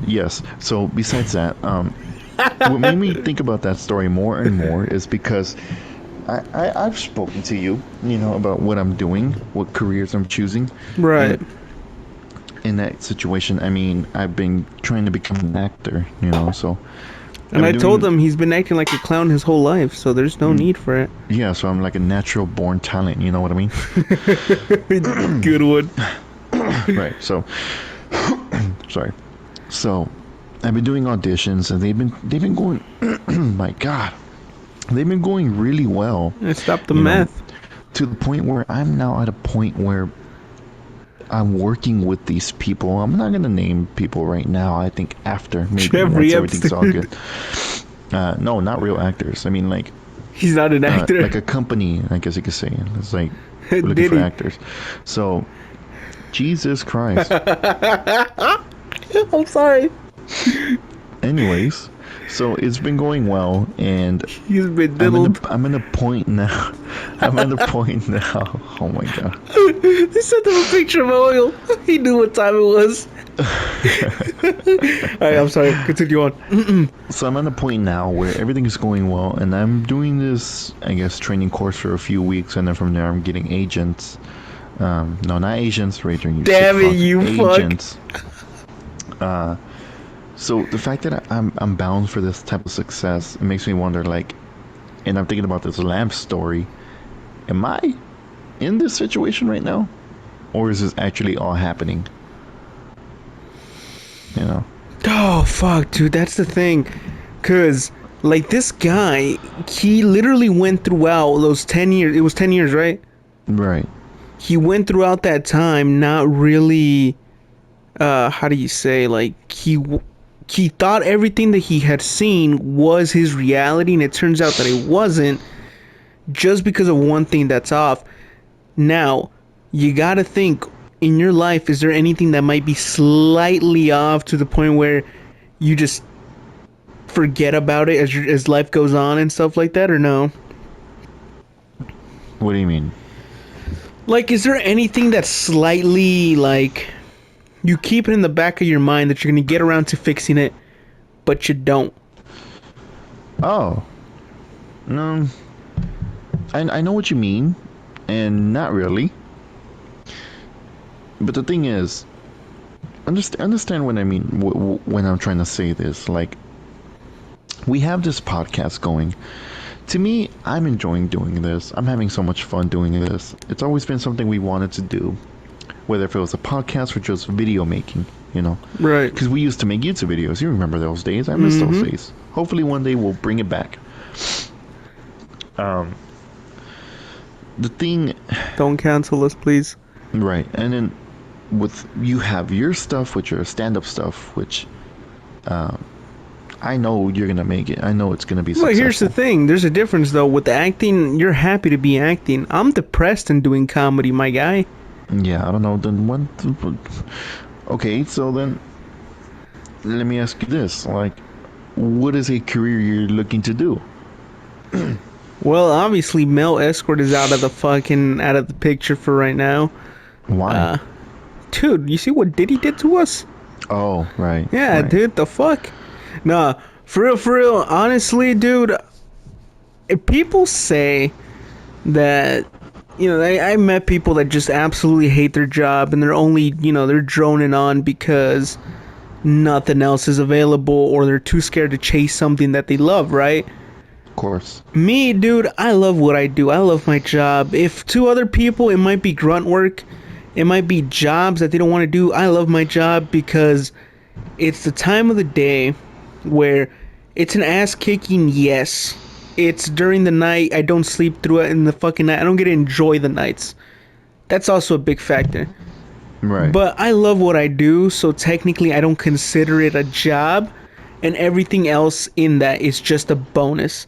Speaker 2: Yes. So besides that, what made me think about that story more and more is because I've spoken to you, you know, about what I'm doing, what careers I'm choosing.
Speaker 1: Right.
Speaker 2: And in that situation, I mean, I've been trying to become an actor, you know, so.
Speaker 1: And I
Speaker 2: I'm
Speaker 1: told
Speaker 2: doing-
Speaker 1: him he's been acting like a clown his whole life, so there's no need for it.
Speaker 2: Yeah, so I'm like a natural born talent, you know what I mean?
Speaker 1: Good one.
Speaker 2: Right. So, sorry. So, I've been doing auditions, and they've been going. My God, they've been going really well.
Speaker 1: Stop the
Speaker 2: You know,
Speaker 1: meth.
Speaker 2: to the point where I'm now at a point where I'm working with these people. I'm not gonna name people right now. I think after maybe
Speaker 1: Jeffrey
Speaker 2: once everything's all
Speaker 1: Epstein.
Speaker 2: good. No, not real actors. I mean, like
Speaker 1: He's not an actor.
Speaker 2: like a company, I guess you could say. It's like looking for
Speaker 1: Diddy.
Speaker 2: actors. So, Jesus Christ.
Speaker 1: I'm sorry.
Speaker 2: Anyways, so it's been going well, and
Speaker 1: He's been diddled.
Speaker 2: I'm in a point now. I'm at a point now. Oh my god.
Speaker 1: They sent him a picture of oil. He knew what time it was. Alright, I'm sorry. Continue on.
Speaker 2: So I'm at a point now where everything is going well, and I'm doing this, I guess, training course for a few weeks, and then from there I'm getting agents. No, not agents, Rager, you sick
Speaker 1: Damn it,
Speaker 2: fuck.
Speaker 1: you
Speaker 2: Agents. So the fact that I'm bound for this type of success, it makes me wonder, like, and I'm thinking about this lamp story. Am I in this situation right now, or is this actually all happening? You know.
Speaker 1: Oh fuck, dude, that's the thing. Cause like this guy, he literally went throughout those 10 years. It was 10 years, right?
Speaker 2: Right.
Speaker 1: He went throughout that time not really. How do you say? Like he thought everything that he had seen was his reality, and it turns out that it wasn't. Just because of one thing that's off. Now, you gotta think in your life, is there anything that might be slightly off to the point where you just forget about it as life goes on and stuff like that, or no?
Speaker 2: What do you mean?
Speaker 1: Like, is there anything that's slightly like you keep it in the back of your mind that you're gonna get around to fixing it, but you don't?
Speaker 2: Oh, no. I know what you mean, and not really. But the thing is, understand what I mean when I'm trying to say this. Like, we have this podcast going. To me, I'm enjoying doing this. I'm having so much fun doing this. It's always been something we wanted to do, whether if it was a podcast or just video making, you know.
Speaker 1: Right.
Speaker 2: Because we used to make YouTube videos. You remember those days? I miss those days. Hopefully one day we'll bring it back. The thing,
Speaker 1: Don't cancel us, please.
Speaker 2: right? And then with you have your stuff, which your stand-up stuff, which I know you're gonna make it. I know it's gonna be
Speaker 1: Well,
Speaker 2: successful.
Speaker 1: here's the thing. There's a difference, though. With the acting, you're happy to be acting. I'm depressed and doing comedy, my guy.
Speaker 2: Yeah, I don't know. Then what? Okay, so then let me ask you this: like, what is a career you're looking to do?
Speaker 1: Well, obviously, male escort is out of the picture for right now.
Speaker 2: Why?
Speaker 1: Dude, you see what Diddy did to us?
Speaker 2: Oh, right.
Speaker 1: Yeah,
Speaker 2: right.
Speaker 1: dude, the fuck? Nah, for real, honestly, dude, if people say that, I met people that just absolutely hate their job and they're only, they're droning on because nothing else is available or they're too scared to chase something that they love, right?
Speaker 2: Of course.
Speaker 1: Me, dude, I love what I do. I love my job. If to other people it might be grunt work, it might be jobs that they don't want to do. I love my job because it's the time of the day where it's an ass kicking, yes. It's during the night. I don't sleep through it in the fucking night. I don't get to enjoy the nights. That's also a big factor.
Speaker 2: Right.
Speaker 1: But I love what I do, so technically I don't consider it a job, and everything else in that is just a bonus.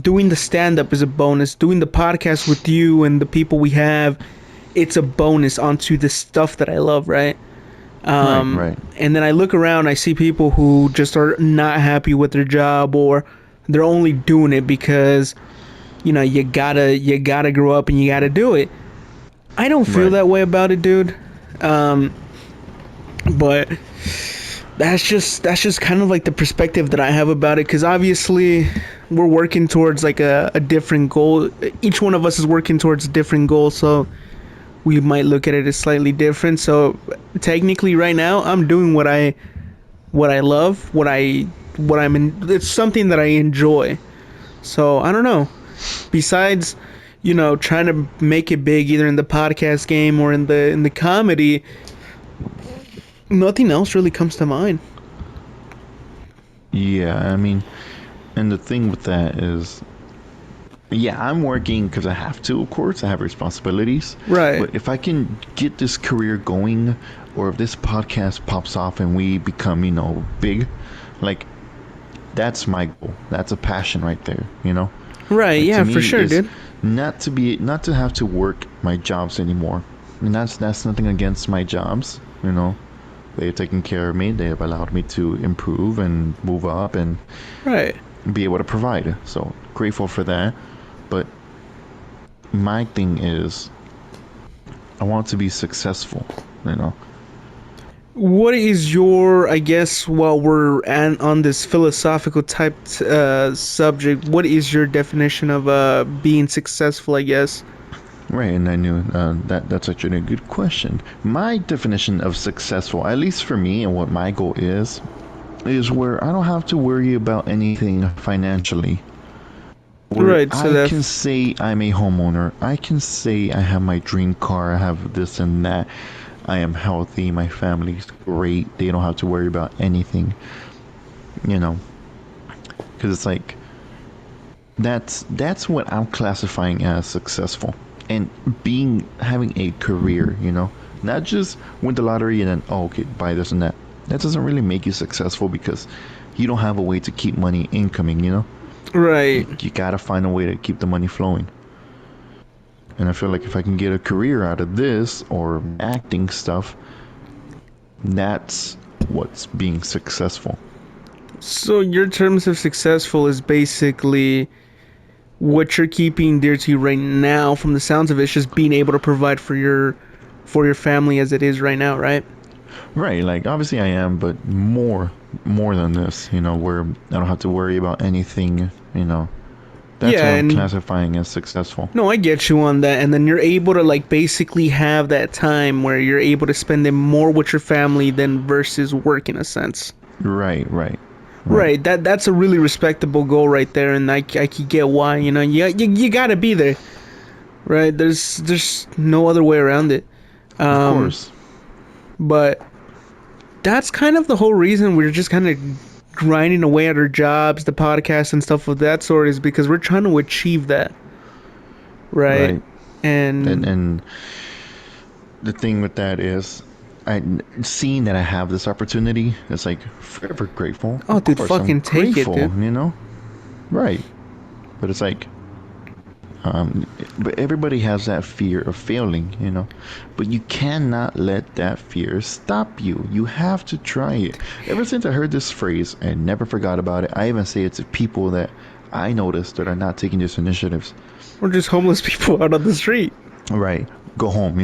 Speaker 1: Doing the stand-up is a bonus. Doing the podcast with you and the people we have, it's a bonus onto the stuff that I love, right?
Speaker 2: Right.
Speaker 1: And then I look around, I see people who just are not happy with their job, or they're only doing it because, you gotta grow up and you gotta do it. I don't feel
Speaker 2: Right.
Speaker 1: that way about it, dude. But that's just kind of like the perspective that I have about it, because obviously we're working towards like a different goal. Each one of us is working towards a different goal, so we might look at it as slightly different. So technically right now I'm doing what I love, what I'm in. It's something that I enjoy. So I don't know. Besides, trying to make it big either in the podcast game or in the comedy, nothing else really comes to mind.
Speaker 2: Yeah, I mean, and the thing with that is, yeah, I'm working because I have to, of course. I have responsibilities.
Speaker 1: Right.
Speaker 2: But if I can get this career going, or if this podcast pops off and we become, big, like, that's my goal. That's a passion right there,
Speaker 1: Right,
Speaker 2: Like,
Speaker 1: yeah,
Speaker 2: to me,
Speaker 1: for sure,
Speaker 2: is
Speaker 1: dude.
Speaker 2: not to have to work my jobs anymore. And that's nothing against my jobs, They've taken care of me. They have allowed me to improve and move up and
Speaker 1: Right.
Speaker 2: be able to provide. So grateful for that. But my thing is, I want to be successful. You know.
Speaker 1: What is your, I guess, while we're on this philosophical type subject, what is your definition of being successful, I guess?
Speaker 2: Right, and I knew that's actually a good question. My definition of successful, at least for me, and what my goal is where I don't have to worry about anything financially. Where
Speaker 1: Right, so
Speaker 2: I
Speaker 1: that
Speaker 2: can say I'm a homeowner, I can say I have my dream car, I have this and that, I am healthy, my family's great, they don't have to worry about anything, you know, because it's like that's what I'm classifying as successful, and having a career, not just win the lottery and then okay, buy this and that. That doesn't really make you successful because you don't have a way to keep money incoming.
Speaker 1: right.
Speaker 2: You gotta find a way to keep the money flowing. And I feel like if I can get a career out of this or acting stuff, that's what's being successful.
Speaker 1: So your terms of successful is basically what you're keeping dear to you right now. From the sounds of it, it's just being able to provide for your family as it is right now, right?
Speaker 2: Right, like obviously I am, but more than this, where I don't have to worry about anything, That's what
Speaker 1: Yeah,
Speaker 2: I'm
Speaker 1: and
Speaker 2: classifying as successful.
Speaker 1: no, I get you on that. And then you're able to like basically have that time where you're able to spend it more with your family than versus work in a sense.
Speaker 2: Right, right, right.
Speaker 1: Right. That's a really respectable goal right there, and I could get why. You gotta be there. Right. There's no other way around it.
Speaker 2: Of
Speaker 1: Um,
Speaker 2: course.
Speaker 1: but that's kind of the whole reason we're just kind of grinding away at our jobs, the podcast and stuff of that sort is because we're trying to achieve that. Right.
Speaker 2: Right. And
Speaker 1: And
Speaker 2: and the thing with that is I seeing that I have this opportunity, it's like forever grateful.
Speaker 1: oh,
Speaker 2: Of
Speaker 1: dude,
Speaker 2: course, I'm
Speaker 1: fucking take it,
Speaker 2: grateful,
Speaker 1: dude.
Speaker 2: Right. But it's like but everybody has that fear of failing. But you cannot let that fear stop you. You have to try it. Ever since I heard this phrase, I never forgot about it. I even say it to people that I notice that are not taking these initiatives.
Speaker 1: We're just homeless people out on the street.
Speaker 2: Right. Go home.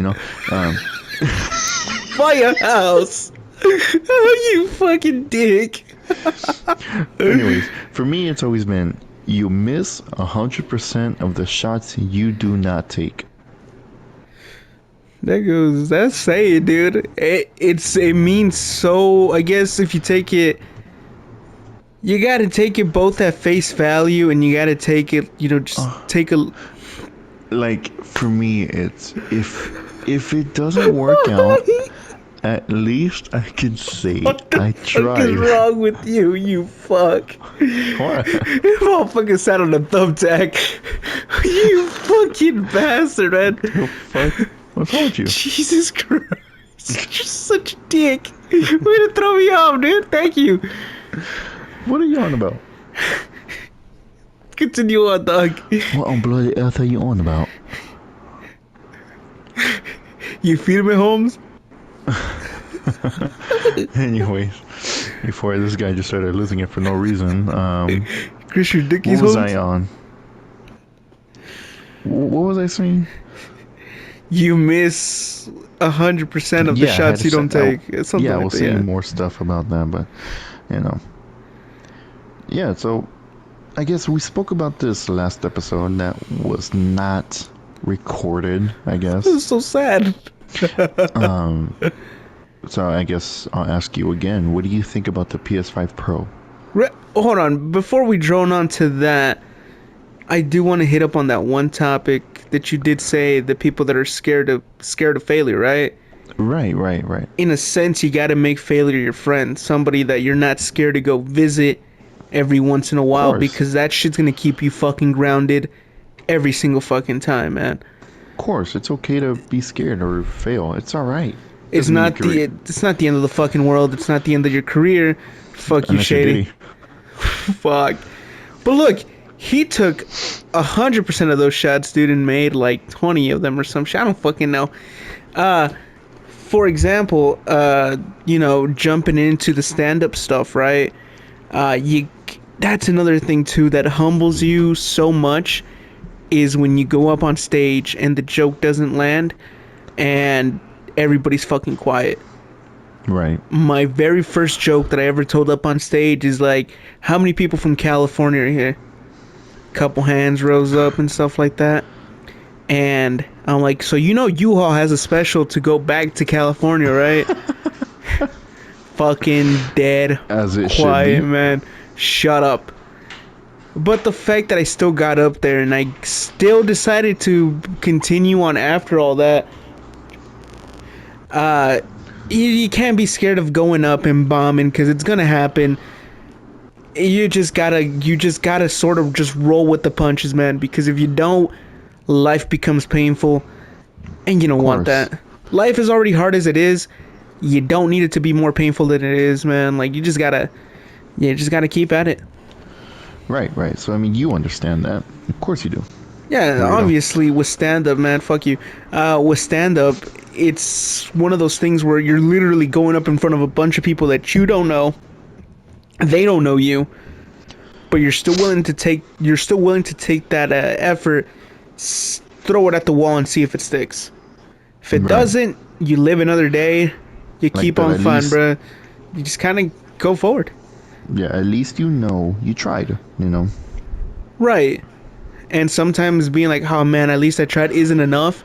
Speaker 1: Buy a house. Oh, you fucking dick.
Speaker 2: Anyways, for me, it's always been you miss 100% of the shots you do not take.
Speaker 1: That's saying, dude. It means so. I guess if you take it, you gotta take it both at face value, and you gotta take it, just take a.
Speaker 2: Like for me, it's if it doesn't work out, at least I can say
Speaker 1: What the
Speaker 2: I
Speaker 1: fuck is
Speaker 2: tried.
Speaker 1: wrong with you, you fuck?
Speaker 2: What?
Speaker 1: Motherfucker sat on a thumbtack. You fucking bastard, man.
Speaker 2: The fuck? What's wrong with you?
Speaker 1: Jesus Christ. You're such a dick. Way to throw me off, dude. Thank you.
Speaker 2: What are you on about?
Speaker 1: Continue on, dog.
Speaker 2: What on bloody earth are you on about?
Speaker 1: You feel me, Holmes?
Speaker 2: Anyways, before this guy just started losing it for no reason,
Speaker 1: Chris, your dickies,
Speaker 2: what was
Speaker 1: Holmes?
Speaker 2: I on? What was I saying?
Speaker 1: You miss 100% of the
Speaker 2: Yeah, I had
Speaker 1: shots
Speaker 2: to
Speaker 1: you don't
Speaker 2: say-
Speaker 1: take. Something
Speaker 2: yeah, I
Speaker 1: like
Speaker 2: was
Speaker 1: that,
Speaker 2: saying
Speaker 1: yeah.
Speaker 2: more stuff about that, but you know, yeah. So I guess we spoke about this last episode that was not recorded. I guess.
Speaker 1: This is so sad.
Speaker 2: So I guess I'll ask you again. What do you think about the PS5 Pro?
Speaker 1: Hold on. Before we drone on to that, I do want to hit up on that one topic that you did say, the people that are scared of failure, right?
Speaker 2: Right.
Speaker 1: In a sense, you got to make failure your friend, somebody that you're not scared to go visit every once in a while,
Speaker 2: Course.
Speaker 1: because that shit's gonna keep you fucking grounded every single fucking time, man.
Speaker 2: Of course, it's okay to be scared or fail. It's all right.
Speaker 1: It's
Speaker 2: Doesn't mean
Speaker 1: not
Speaker 2: your career-
Speaker 1: it's not the end of the fucking world. It's not the end of your career. Fuck you,
Speaker 2: unless you're
Speaker 1: Shady.
Speaker 2: Diddy.
Speaker 1: Fuck. But look, he took 100% of those shots, dude, and made like 20 of them or some shit. I don't fucking know. for example, jumping into the stand-up stuff, right? You That's another thing too that humbles you so much is when you go up on stage and the joke doesn't land and everybody's fucking quiet.
Speaker 2: Right.
Speaker 1: My very first joke that I ever told up on stage is like, how many people from California are here? Couple hands rose up and stuff like that. And I'm like, so U-Haul has a special to go back to California, right? Fucking dead.
Speaker 2: As it
Speaker 1: Quiet,
Speaker 2: should be.
Speaker 1: man. Shut up. But the fact that I still got up there and I still decided to continue on after all that, you can't be scared of going up and bombing because it's gonna happen. You just gotta sort of just roll with the punches, man. Because if you don't, life becomes painful, and you don't want that. Life is already hard as it is. You don't need it to be more painful than it is, man. Like you just gotta keep at it.
Speaker 2: Right. So I mean, you understand that. Of course you do.
Speaker 1: Yeah,
Speaker 2: Weirdo.
Speaker 1: obviously with stand up, man, fuck you. With stand up, it's one of those things where you're literally going up in front of a bunch of people that you don't know. They don't know you, but you're still willing to take that effort, throw it at the wall and see if it sticks. If it doesn't, you live another day. You keep on fun, bruh. You just kind of go forward.
Speaker 2: Yeah, at least you tried,
Speaker 1: Right. And sometimes being like, oh man, at least I tried isn't enough.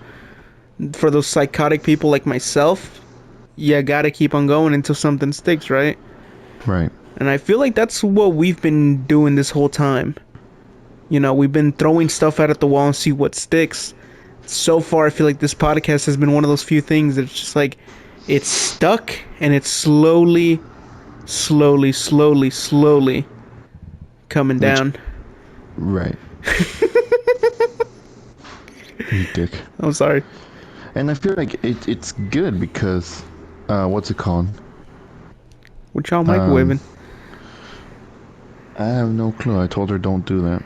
Speaker 1: For those psychotic people like myself, you gotta keep on going until something sticks, right?
Speaker 2: Right.
Speaker 1: And I feel like that's what we've been doing this whole time. We've been throwing stuff out at the wall and see what sticks. So far, I feel like this podcast has been one of those few things that's just like, it's stuck and it's slowly coming down.
Speaker 2: Right. You dick.
Speaker 1: I'm sorry.
Speaker 2: And I feel like it's good because, what's it called?
Speaker 1: What y'all microwaving?
Speaker 2: I have no clue. I told her don't do that.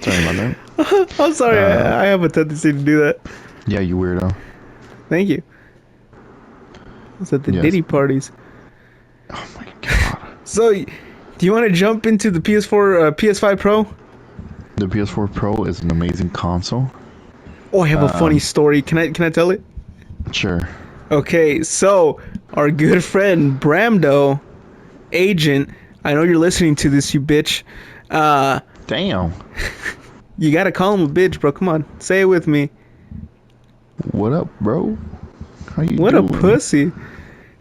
Speaker 2: Sorry about that.
Speaker 1: I'm sorry. I have a tendency to do that.
Speaker 2: Yeah, you weirdo.
Speaker 1: Thank you. It's at the Diddy parties.
Speaker 2: Oh my god.
Speaker 1: So, do you want to jump into the PS4, PS5 Pro?
Speaker 2: The PS4 Pro is an amazing console.
Speaker 1: Oh, I have a funny story. Can I tell it?
Speaker 2: Sure.
Speaker 1: Okay, so our good friend Bramdo, agent, I know you're listening to this, you bitch.
Speaker 2: Damn.
Speaker 1: You gotta call him a bitch, bro. Come on, say it with me.
Speaker 2: What up, bro? How you
Speaker 1: What
Speaker 2: doing?
Speaker 1: a pussy.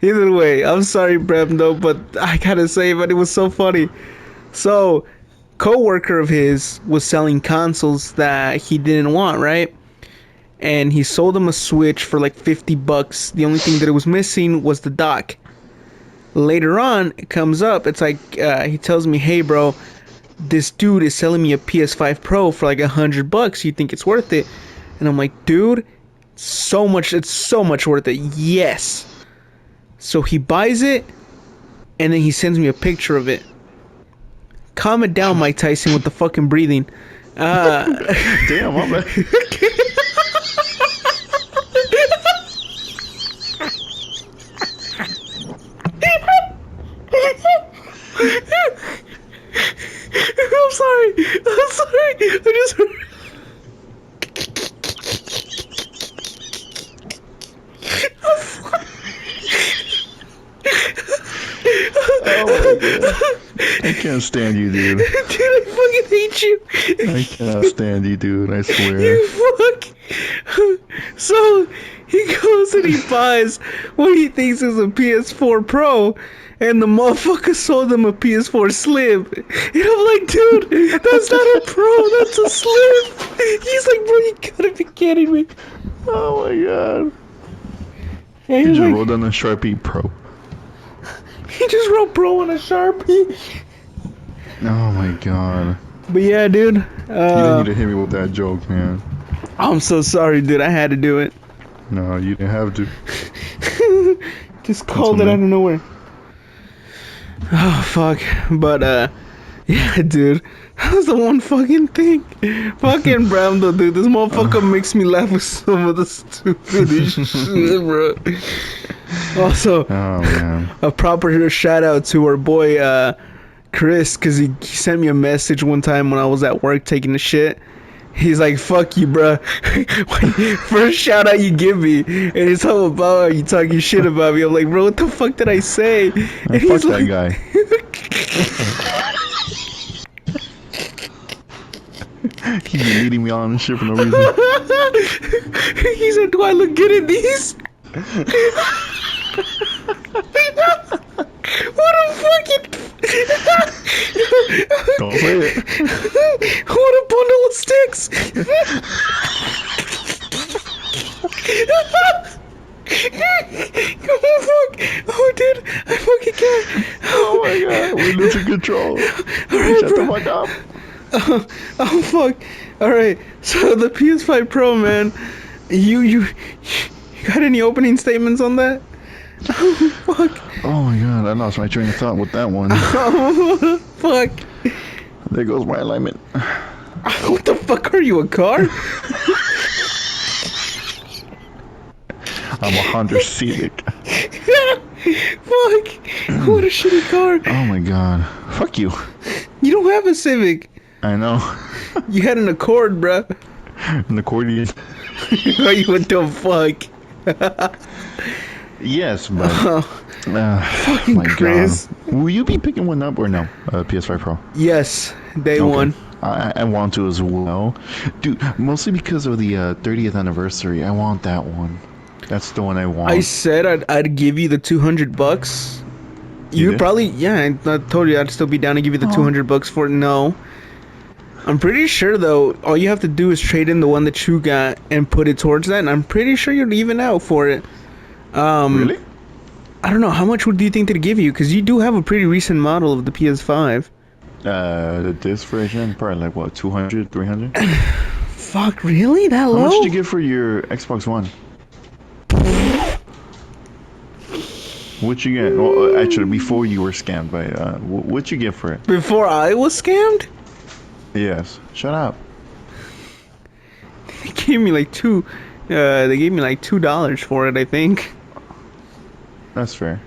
Speaker 1: Either way, I'm sorry, Bramdo, but I gotta say, but it was so funny. So, coworker of his was selling consoles that he didn't want, right? And he sold him a Switch for like $50. The only thing that it was missing was the dock. Later on, it comes up. It's like he tells me, "Hey, bro, this dude is selling me a PS5 Pro for like $100. You think it's worth it?" And I'm like, "Dude, it's so much worth it." Yes. So he buys it, and then he sends me a picture of it. Calm it down, Mike Tyson, with the fucking breathing.
Speaker 2: Damn, I'm like...
Speaker 1: I'm sorry. I just...
Speaker 2: Oh my god. I can't stand you, dude.
Speaker 1: Dude, I fucking hate you.
Speaker 2: I cannot stand you, dude. I swear.
Speaker 1: You fuck. So he goes and he buys what he thinks is a PS4 Pro, and the motherfucker sold him a PS4 Slim. And I'm like, dude, that's not a Pro, that's a Slim. He's like, bro, you gotta be kidding me.
Speaker 2: Oh my god.
Speaker 1: And
Speaker 2: You
Speaker 1: he's
Speaker 2: just
Speaker 1: like,
Speaker 2: rolled on a Sharpie Pro.
Speaker 1: he just wrote Pro on a Sharpie.
Speaker 2: Oh my god.
Speaker 1: But yeah, dude.
Speaker 2: You didn't need to hit me with that joke, man.
Speaker 1: I'm so sorry, dude. I had to do it.
Speaker 2: No, you didn't have to.
Speaker 1: Just called it out of nowhere. Oh, fuck. But, Yeah, dude. That was the one fucking thing. Fucking Bram, though, dude. This motherfucker makes me laugh with some of the stupidest shit, bro. Also,
Speaker 2: Oh man.
Speaker 1: a proper shout out to our boy, Chris, because he sent me a message one time when I was at work taking a shit. He's like, fuck you, bro. First shout out you give me. And it's all about how you talking shit about me. I'm like, bro, what the fuck did I say? And
Speaker 2: Fuck that guy. He's been leading me on and shit for no reason.
Speaker 1: He said, do I look good in these? What a fucking...
Speaker 2: Don't say it.
Speaker 1: What a bundle of sticks! Oh fuck! Oh dude, I fucking can't.
Speaker 2: Oh my god, we're losing control.
Speaker 1: Alright,
Speaker 2: Shut the
Speaker 1: bro.
Speaker 2: fuck up.
Speaker 1: Oh fuck! All right, so the PS5 Pro, man, you got any opening statements on that? Oh fuck!
Speaker 2: Oh my god, I lost my train of thought with that one.
Speaker 1: Oh fuck!
Speaker 2: There goes my alignment.
Speaker 1: What the fuck are you, a car?
Speaker 2: I'm a Honda Civic.
Speaker 1: Fuck! What a shitty car!
Speaker 2: Oh my god. Fuck you.
Speaker 1: You don't have a Civic.
Speaker 2: I know.
Speaker 1: You had an Accord, bruh.
Speaker 2: An accordion.
Speaker 1: What the fuck?
Speaker 2: Yes, but.
Speaker 1: Fucking
Speaker 2: my
Speaker 1: Chris.
Speaker 2: god. Will you be picking one up or no? PS5 Pro.
Speaker 1: Yes, day
Speaker 2: Okay.
Speaker 1: one.
Speaker 2: I want to as well. Dude, mostly because of the 30th anniversary. I want that one. That's the one I want.
Speaker 1: I said I'd give you the $200.
Speaker 2: You
Speaker 1: You
Speaker 2: did?
Speaker 1: probably, yeah. I told you I'd still be down to give you the $200 for it. No, I'm pretty sure though. All you have to do is trade in the one that you got and put it towards that, and I'm pretty sure you'll even out for it.
Speaker 2: Really?
Speaker 1: I don't know how much do you think they'd give you? Because you do have a pretty recent model of the PS5.
Speaker 2: The disc version, probably like what, 200, 300?
Speaker 1: Fuck, really? That
Speaker 2: How
Speaker 1: low?
Speaker 2: much did you get for your Xbox One? What'd you get? Well, actually, before you were scammed by, what'd you get for it?
Speaker 1: Before I was scammed?
Speaker 2: Yes. Shut up.
Speaker 1: They gave me like they gave me like $2 for it, I think.
Speaker 2: That's fair.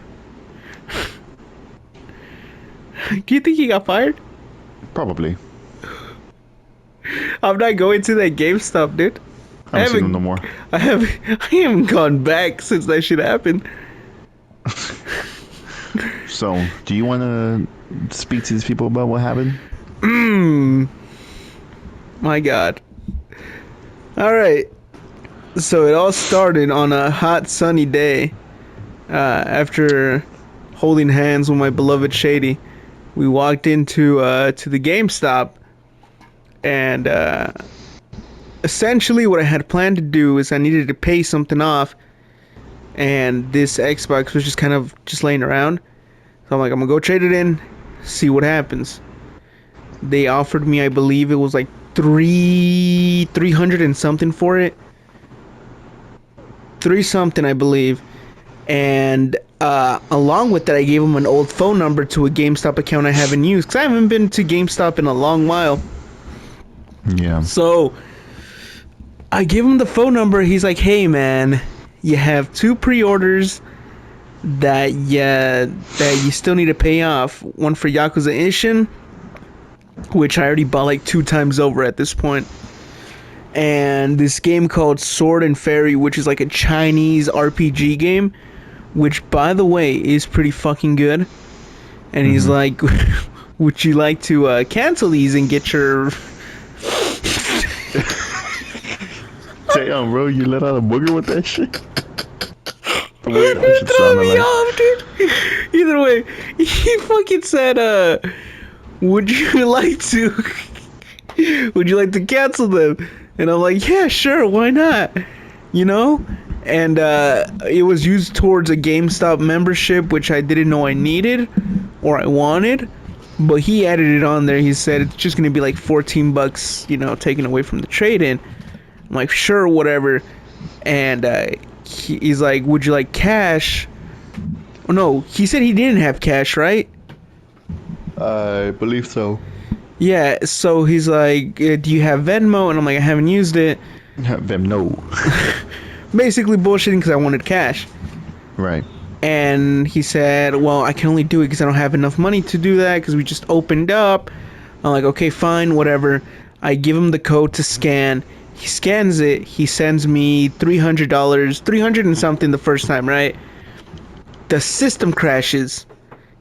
Speaker 1: Do you think he got fired?
Speaker 2: Probably.
Speaker 1: I'm not going to that GameStop, dude.
Speaker 2: I haven't seen them no more.
Speaker 1: I haven't gone back since that shit happened.
Speaker 2: So, do you want to speak to these people about what happened?
Speaker 1: My God. All right. So it all started on a hot sunny day. After holding hands with my beloved Shady, we walked into to the GameStop, and essentially what I had planned to do is I needed to pay something off, and this Xbox was just kind of just laying around. So I'm like, I'm gonna go trade it in, see what happens. They offered me, I believe it was like 300 and something for it. 3 something, I believe. And along with that, I gave them an old phone number to a GameStop account I haven't used, because I haven't been to GameStop in a long while.
Speaker 2: Yeah.
Speaker 1: So I give him the phone number. He's like, hey man, you have 2 pre-orders that you still need to pay off. One for Yakuza Ishin, which I already bought like 2 times over at this point, and this game called Sword and Fairy, which is like a Chinese RPG game, which by the way is pretty fucking good. And he's like, would you like to cancel these and get your...
Speaker 2: Damn, bro, you let out a booger with that shit?
Speaker 1: It threw me off, dude. Either way, he fucking said, would you like to cancel them? And I'm like, yeah, sure, why not? You know? And it was used towards a GameStop membership, which I didn't know I needed or I wanted. But he added it on there. He said it's just gonna be like $14, you know, taken away from the trade-in. I'm like, sure, whatever. And he's like, would you like cash? Oh, no, he said he didn't have cash, right?
Speaker 2: I believe so.
Speaker 1: Yeah, so he's like, do you have Venmo? And I'm like, I haven't used it.
Speaker 2: Them no.
Speaker 1: Basically bullshitting because I wanted cash.
Speaker 2: Right.
Speaker 1: And he said, well, I can only do it because I don't have enough money to do that because we just opened up. I'm like, okay, fine, whatever. I give him the code to scan. He scans it. He sends me $300, 300 and something the first time, right? The system crashes.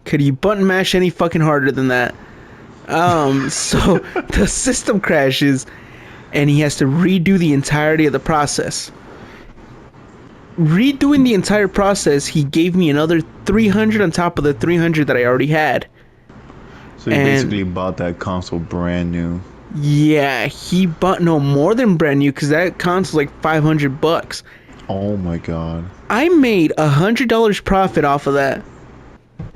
Speaker 1: Could you button mash any fucking harder than that? So the system crashes and he has to redo the entirety of the process. Redoing the entire process, he gave me another 300 on top of the 300 that I already had.
Speaker 2: So you basically bought that console brand new.
Speaker 1: Yeah, he bought no more than brand new because that console's like $500.
Speaker 2: Oh my god.
Speaker 1: I made $100 profit off of that.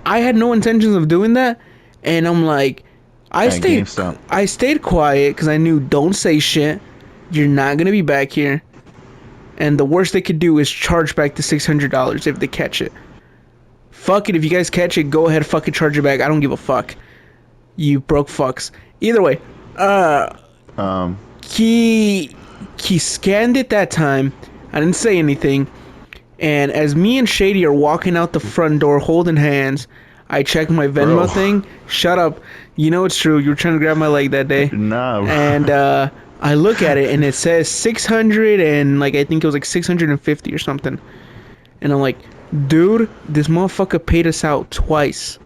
Speaker 1: I had no intentions of doing that, and I'm like, I
Speaker 2: At GameStop.
Speaker 1: stayed quiet because I knew don't say shit. You're not gonna be back here, and the worst they could do is charge back the $600 if they catch it. Fuck it, if you guys catch it, go ahead, fucking charge it back. I don't give a fuck. You broke fucks. Either way,
Speaker 2: Um.
Speaker 1: he scanned it that time. I didn't say anything. And as me and Shady are walking out the front door holding hands, I check my Venmo
Speaker 2: Bro.
Speaker 1: thing. Shut up. You know it's true. You were trying to grab my leg that day.
Speaker 2: Nah. Bro.
Speaker 1: And I look at it and it says 600 and like I think it was like 650 or something. And I'm like, dude, this motherfucker paid us out twice.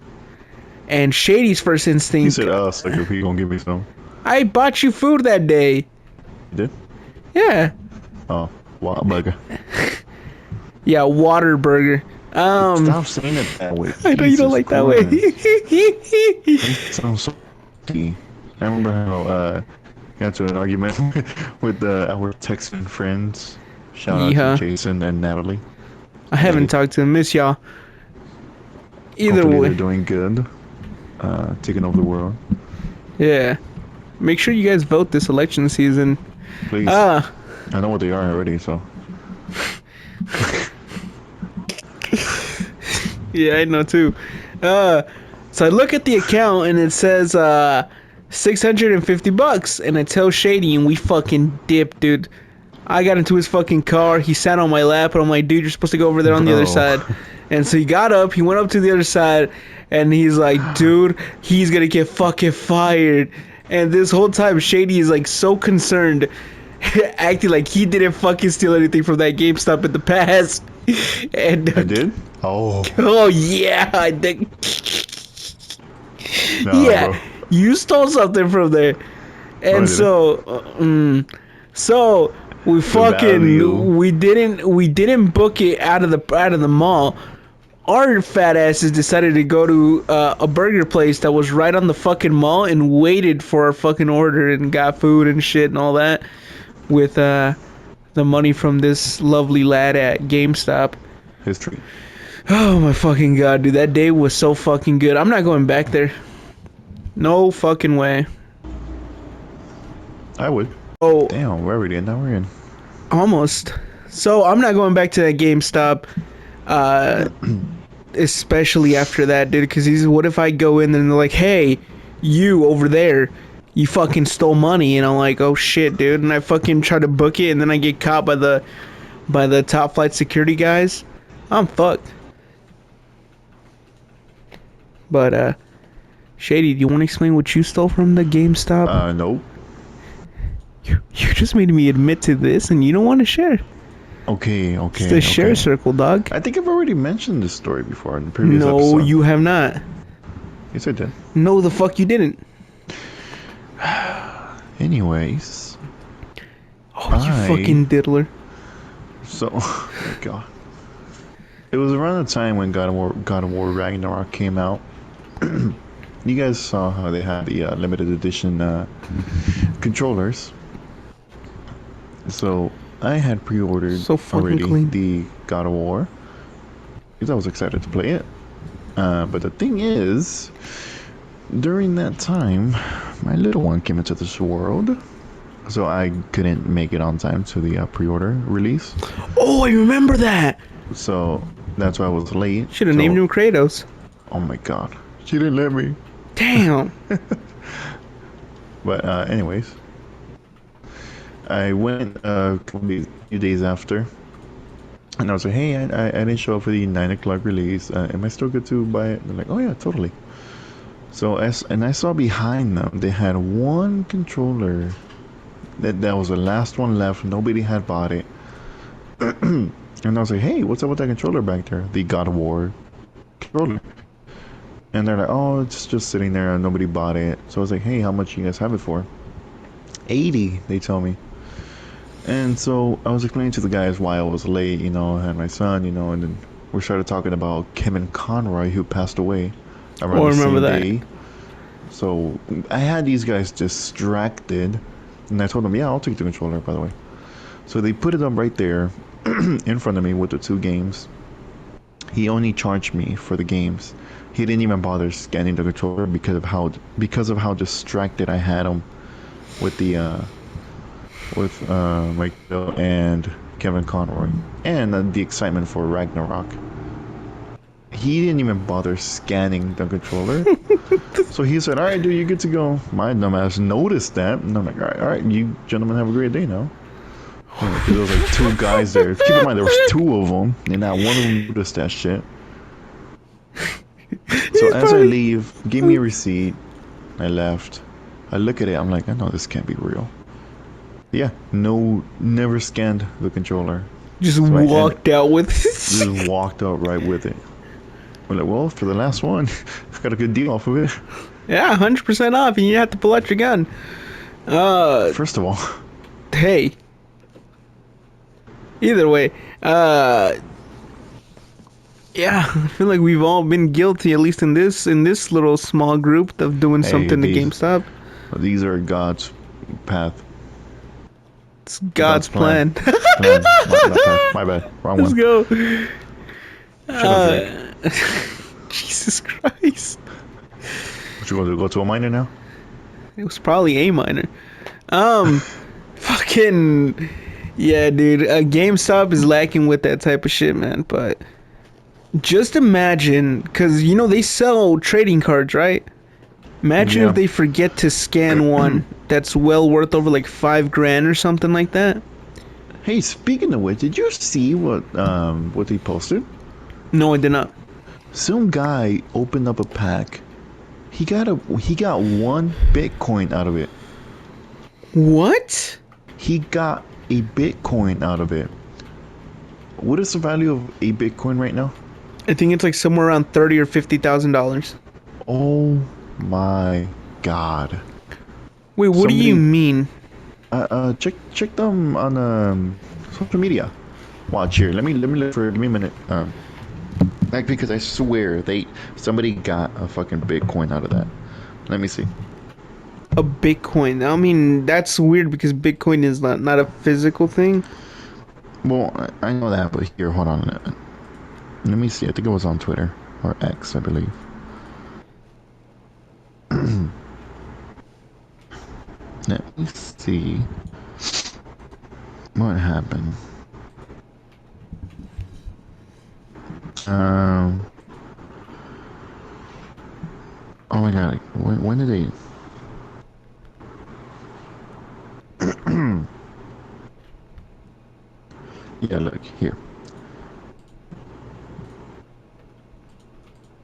Speaker 1: And Shady's first instinct.
Speaker 2: He said, sucker, he gonna give me some.
Speaker 1: I bought you food that day.
Speaker 2: You did?
Speaker 1: Yeah.
Speaker 2: Oh, wow, bugger.
Speaker 1: Yeah, water burger.
Speaker 2: Stop saying it that way.
Speaker 1: I know you don't like that way.
Speaker 2: It sounds so key. I remember how got to an argument with our Texan friends. Shout out to Jason and Natalie.
Speaker 1: I haven't talked to them. Miss y'all. Either
Speaker 2: Hopefully
Speaker 1: way.
Speaker 2: they're doing good. Taking over the world.
Speaker 1: Yeah. Make sure you guys vote this election season.
Speaker 2: Please. I know what they are already, so.
Speaker 1: Yeah, I know too. So I look at the account and it says $650 and I tell Shady and we fucking dip, dude. I got into his fucking car, he sat on my lap and I'm like, dude, you're supposed to go over there on the other side. And so he got up, he went up to the other side and he's like, dude, he's gonna get fucking fired. And this whole time Shady is like so concerned, acting like he didn't fucking steal anything from that GameStop in the past. And
Speaker 2: I did? Oh.
Speaker 1: Oh yeah, I think.
Speaker 2: Nah,
Speaker 1: Yeah,
Speaker 2: bro.
Speaker 1: you stole something from there, and so we fucking we didn't book it out of the mall. Our fat asses decided to go to a burger place that was right on the fucking mall and waited for our fucking order and got food and shit and all that with the money from this lovely lad at GameStop.
Speaker 2: History.
Speaker 1: Oh my fucking god, dude, that day was so fucking good. I'm not going back there. No fucking way.
Speaker 2: I would.
Speaker 1: Oh,
Speaker 2: damn, we're already in. Now we're in.
Speaker 1: Almost. So I'm not going back to that GameStop. Especially after that, dude, because what if I go in and they're like, hey, you over there, you fucking stole money, and I'm like, oh shit, dude, and I fucking try to book it and then I get caught by the top flight security guys. I'm fucked. But Shady, do you want to explain what you stole from the GameStop?
Speaker 2: Nope.
Speaker 1: You just made me admit to this and you don't want to share.
Speaker 2: Okay.
Speaker 1: It's the share circle, dog.
Speaker 2: I think I've already mentioned this story before in the previous episode.
Speaker 1: No, you have not.
Speaker 2: Yes, I did.
Speaker 1: No, the fuck you didn't.
Speaker 2: Anyways.
Speaker 1: Oh, you fucking diddler.
Speaker 2: So, oh my god. It was around the time when God of War Ragnarok came out. You guys saw how they had the limited edition controllers. So I had pre-ordered already the God of War because I was excited to play it. But the thing is, during that time, my little one came into this world, so I couldn't make it on time to the pre-order release.
Speaker 1: Oh, I remember that.
Speaker 2: So that's why I was late.
Speaker 1: Should have named him Kratos.
Speaker 2: Oh my god, she didn't let me.
Speaker 1: Damn.
Speaker 2: But anyways, I went few days after, and I was like, hey, I didn't show up for the 9 o'clock release. Am I still good to buy it? They're like, oh yeah, totally. So and I saw behind them they had one controller that was the last one left. Nobody had bought it. And I was like, hey, what's up with that controller back there? The God of War controller. And they're like, oh, it's just sitting there and nobody bought it. So I was like, hey, how much you guys have it for? 80, they tell me. And so I was explaining to the guys why I was late, I had my son, and then we started talking about Kevin Conroy, who passed away around
Speaker 1: Oh, I
Speaker 2: the
Speaker 1: remember
Speaker 2: same
Speaker 1: that.
Speaker 2: day. So I had these guys distracted, and I told them, yeah, I'll take the controller, by the way. So they put it up right there in front of me with the 2 games. He only charged me for the games. He didn't even bother scanning the controller because of how distracted I had him with Mike and Kevin Conroy and the excitement for Ragnarok. He didn't even bother scanning the controller. So he said, all right, dude, you're good to go. My dumbass noticed that, and I'm like, all right, you gentlemen have a great day now. Because there was like 2 guys there. Keep in mind, there was 2 of them, and not one of them noticed that shit. So
Speaker 1: He's
Speaker 2: as I
Speaker 1: probably
Speaker 2: leave, give me a receipt. I left. I look at it. I'm like, I know this can't be real. Yeah, no, never scanned the controller.
Speaker 1: just
Speaker 2: So I
Speaker 1: walked out with
Speaker 2: just walked out right with it. I'm like, well, for the last one, I got a good deal off of it.
Speaker 1: Yeah, 100% off, and you have to pull out your gun.
Speaker 2: First of all,
Speaker 1: Hey. Either way, yeah, I feel like we've all been guilty, at least in this little small group, of doing
Speaker 2: hey,
Speaker 1: something to
Speaker 2: these
Speaker 1: GameStop.
Speaker 2: these are God's path,
Speaker 1: It's
Speaker 2: God's
Speaker 1: God's
Speaker 2: plan,
Speaker 1: plan.
Speaker 2: plan, not path. My bad, wrong
Speaker 1: Let's
Speaker 2: one.
Speaker 1: go.
Speaker 2: Shut up, Drake.
Speaker 1: Uh, Jesus Christ.
Speaker 2: What you gonna do? Go to a miner now?
Speaker 1: It was probably A minor. Um, fucking yeah, dude. GameStop is lacking with that type of shit, man. But just imagine, because they sell trading cards, right? Imagine if
Speaker 2: Yeah.
Speaker 1: they forget to scan one that's well worth over like 5 grand or something like that.
Speaker 2: Hey, speaking of which, did you see what he posted?
Speaker 1: No, I did not.
Speaker 2: Some guy opened up a pack. He got 1 Bitcoin out of it.
Speaker 1: What?
Speaker 2: He got a Bitcoin out of it. What is the value of a Bitcoin right now?
Speaker 1: I think it's like somewhere around $30,000 or $50,000.
Speaker 2: Oh my God!
Speaker 1: Wait, what do you
Speaker 2: Somebody,
Speaker 1: mean?
Speaker 2: check them on social media. Watch here. Let me a minute. Like because I swear somebody got a fucking Bitcoin out of that. Let me see.
Speaker 1: A Bitcoin. I mean, that's weird because Bitcoin is not a physical thing.
Speaker 2: Well, I know that, but here, hold on a minute. Let me see. I think it was on Twitter or X, I believe. Let me see what happened. Um. Oh my God! When did they? Yeah, look here.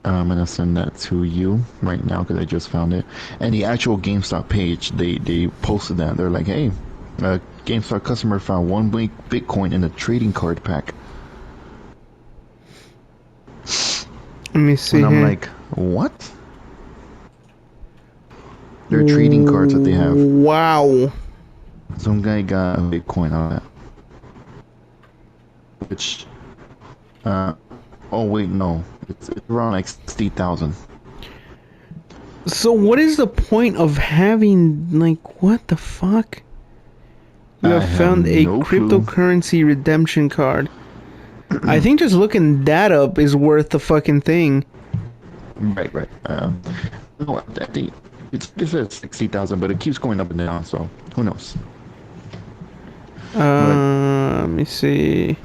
Speaker 2: I'm gonna send that to you right now because I just found it. And the actual GameStop page, they posted that. They're like, hey, a GameStop customer found 1 Bitcoin in a trading card pack.
Speaker 1: Let me see
Speaker 2: And I'm
Speaker 1: here.
Speaker 2: like, what? They're trading cards that they have.
Speaker 1: Wow.
Speaker 2: Some guy got a Bitcoin on that. Which, oh wait, no. It's around like 60,000.
Speaker 1: So what is the point of having, like, what the fuck? You
Speaker 2: I
Speaker 1: have
Speaker 2: have
Speaker 1: found a
Speaker 2: no clue.
Speaker 1: cryptocurrency redemption card. I think just looking that up is worth the fucking thing.
Speaker 2: Right. No, I think it says 60,000, but it keeps going up and down, so who knows? But
Speaker 1: Let me see.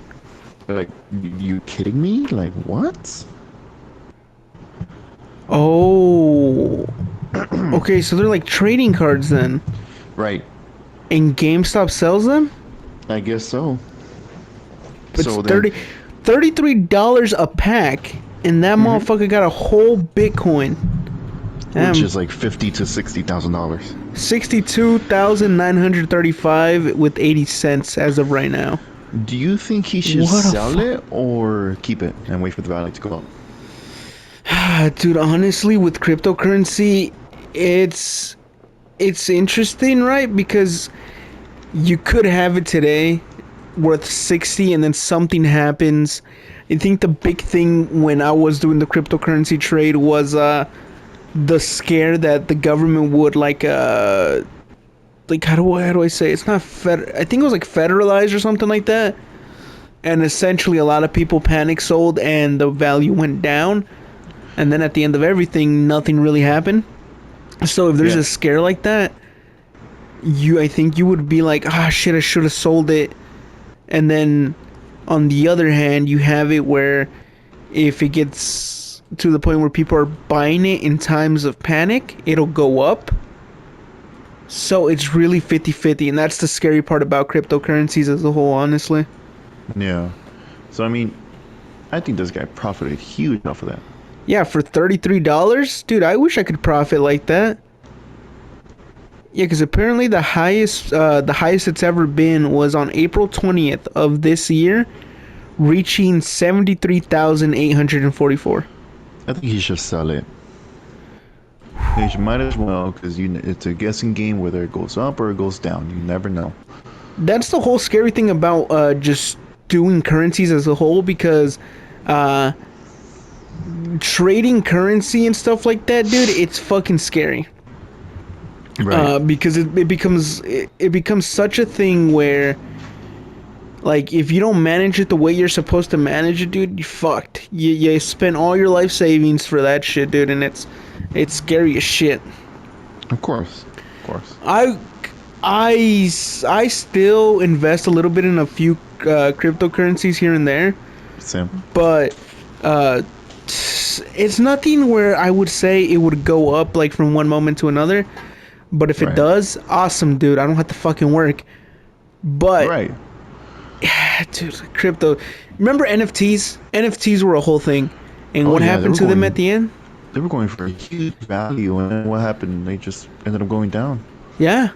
Speaker 2: like, you kidding me? Like, what?
Speaker 1: Oh. Okay, so they're like trading cards then,
Speaker 2: Right.
Speaker 1: and GameStop sells them.
Speaker 2: I guess so.
Speaker 1: It's
Speaker 2: So then,
Speaker 1: $33 a pack, and that
Speaker 2: hmm
Speaker 1: motherfucker got a whole Bitcoin.
Speaker 2: which
Speaker 1: Damn,
Speaker 2: is like $50,000 to $60,000.
Speaker 1: 62,935 with 80 cents as of right now.
Speaker 2: Do you think he should
Speaker 1: What a
Speaker 2: sell
Speaker 1: fuck.
Speaker 2: it or keep it and wait for the value to go up?
Speaker 1: Dude, honestly, with cryptocurrency, it's it's interesting, right? Because you could have it today worth 60 and then something happens. I think the big thing when I was doing the cryptocurrency trade was the scare that the government would like how do I say it's not I think it was like federalized or something like that, and essentially a lot of people panic sold and the value went down, and then at the end of everything nothing really happened. So if there's
Speaker 2: Yeah.
Speaker 1: a scare like that, I think you would be like, ah, shit, I should have sold it. And then on the other hand, you have it where if it gets to the point where people are buying it in times of panic, it'll go up. So it's really 50-50, and that's the scary part about cryptocurrencies as a whole, honestly.
Speaker 2: Yeah. So I mean, I think this guy profited huge off of that.
Speaker 1: Yeah, for $33, dude, I wish I could profit like that. Yeah, because apparently the highest it's ever been was on April 20th of this year, reaching 73,844.
Speaker 2: I think he should sell it. He might as well because it's a guessing game whether it goes up or it goes down. You never know.
Speaker 1: That's the whole scary thing about just doing currencies as a whole, because uh, trading currency and stuff like that, dude, it's fucking scary.
Speaker 2: Right.
Speaker 1: Because it becomes such a thing where, like, if you don't manage it the way you're supposed to manage it, dude, you fucked. You spent all your life savings for that shit, dude, and it's scary as shit.
Speaker 2: Of course. Of course.
Speaker 1: I I still invest a little bit in a few cryptocurrencies here and there,
Speaker 2: Sam.
Speaker 1: but uh, it's nothing where I would say it would go up like from one moment to another. But if it
Speaker 2: Right.
Speaker 1: does, awesome, dude. I don't have to fucking work. But
Speaker 2: Right.
Speaker 1: dude, crypto. Remember NFTs? NFTs were a whole thing, and
Speaker 2: Oh
Speaker 1: what
Speaker 2: yeah, they
Speaker 1: happened
Speaker 2: were
Speaker 1: to them at
Speaker 2: going.
Speaker 1: the end?
Speaker 2: They were going for a huge value, and what happened? They just ended up going down.
Speaker 1: Yeah,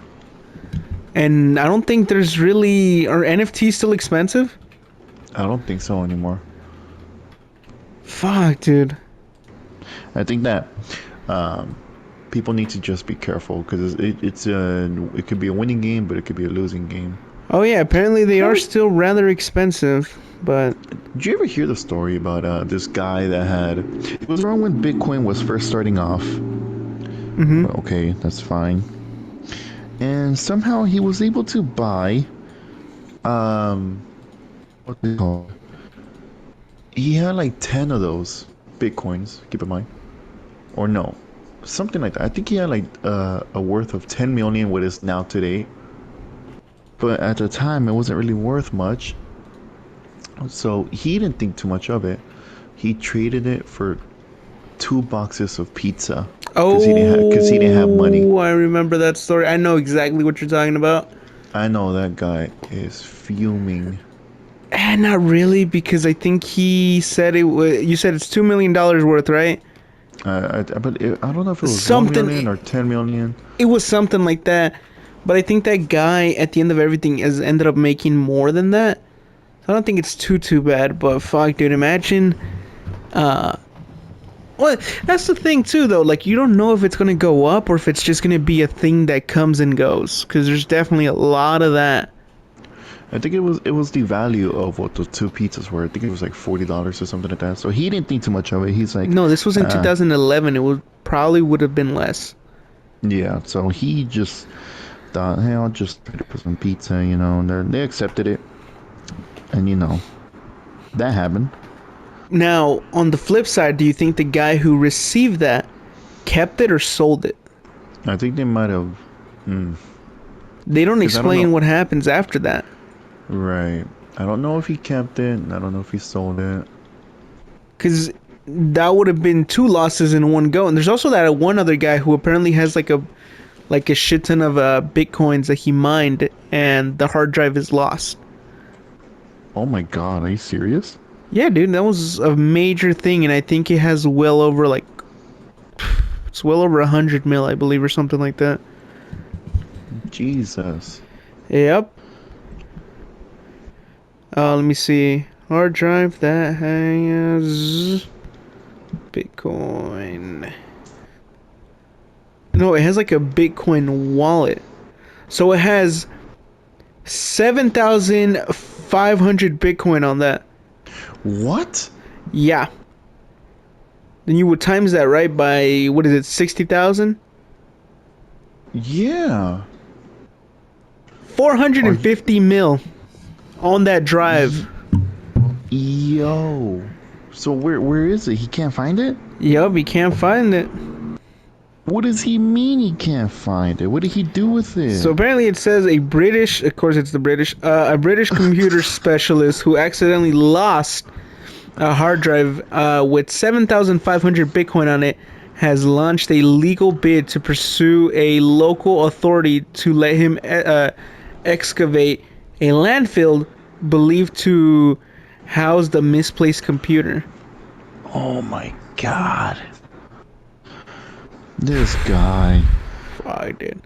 Speaker 1: and I don't think there's really are NFTs still expensive?
Speaker 2: I don't think so anymore.
Speaker 1: Fuck, dude.
Speaker 2: I think that um, people need to just be careful because it could be a winning game, but it could be a losing game.
Speaker 1: Oh yeah, apparently they are
Speaker 2: Oh,
Speaker 1: still rather expensive, but
Speaker 2: did you ever hear the story about this guy that had? It was around when Bitcoin was first starting off.
Speaker 1: mm-hmm.
Speaker 2: Okay, that's fine. And somehow he was able to buy um, what's it called? He had like 10 of those Bitcoins. Keep in mind, or no, something like that. I think he had like a worth of 10 million, what is now today. But at the time, it wasn't really worth much. So he didn't think too much of it. He traded it for 2 boxes of pizza because he didn't have money.
Speaker 1: Oh, I remember that story. I know exactly what you're talking about.
Speaker 2: I know that guy is fuming.
Speaker 1: Not really, because I think he said it was. You said it's $2 million worth, right?
Speaker 2: I don't know if it was 1 million
Speaker 1: Something.
Speaker 2: or 10 million.
Speaker 1: It was something like that. But I think that guy at the end of everything has ended up making more than that. So I don't think it's too bad. But fuck, dude, imagine. Uh, well, that's the thing too, though. Like, you don't know if it's gonna go up or if it's just gonna be a thing that comes and goes. Because there's definitely a lot of that.
Speaker 2: I think it was the value of what the 2 pizzas were. I think it was like $40 or something like that. So he didn't think too much of it. He's like,
Speaker 1: No, this was in
Speaker 2: uh,
Speaker 1: 2011. It would probably would have been less.
Speaker 2: yeah. So he just thought, hey, I'll just try to put some pizza, and they accepted it, and that happened.
Speaker 1: Now, on the flip side, do you think the guy who received that kept it or sold it?
Speaker 2: I think they might have,
Speaker 1: They don't
Speaker 2: because I don't know.
Speaker 1: explain what happens after that.
Speaker 2: Right. I don't know if he kept it. I don't know if he sold it.
Speaker 1: Because that would have been two losses in one go. And there's also that one other guy who apparently has like a shit ton of bitcoins that he mined, and the hard drive is lost.
Speaker 2: Oh my god, are you serious?
Speaker 1: Yeah, dude, that was a major thing, and I think it has well over like it's well over 100 mil, I believe, or something like that.
Speaker 2: Jesus.
Speaker 1: Yep. Let me see. Hard drive that has Bitcoin. No, it has like a Bitcoin wallet. So it has 7,500 Bitcoin on that.
Speaker 2: What?
Speaker 1: Yeah. Then you would times that, right, by what is it, 60,000?
Speaker 2: Yeah.
Speaker 1: 450 mil on that drive.
Speaker 2: Yo. So where is it? He can't find it?
Speaker 1: Yup, you can't find it.
Speaker 2: What does he mean he can't find it? What did he do with it?
Speaker 1: So apparently it says a British, of course it's the British, a British computer specialist who accidentally lost a hard drive with 7,500 Bitcoin on it has launched a legal bid to pursue a local authority to let him excavate a landfill believed to house the misplaced computer.
Speaker 2: Oh my god. This guy.
Speaker 1: Fuck, dude.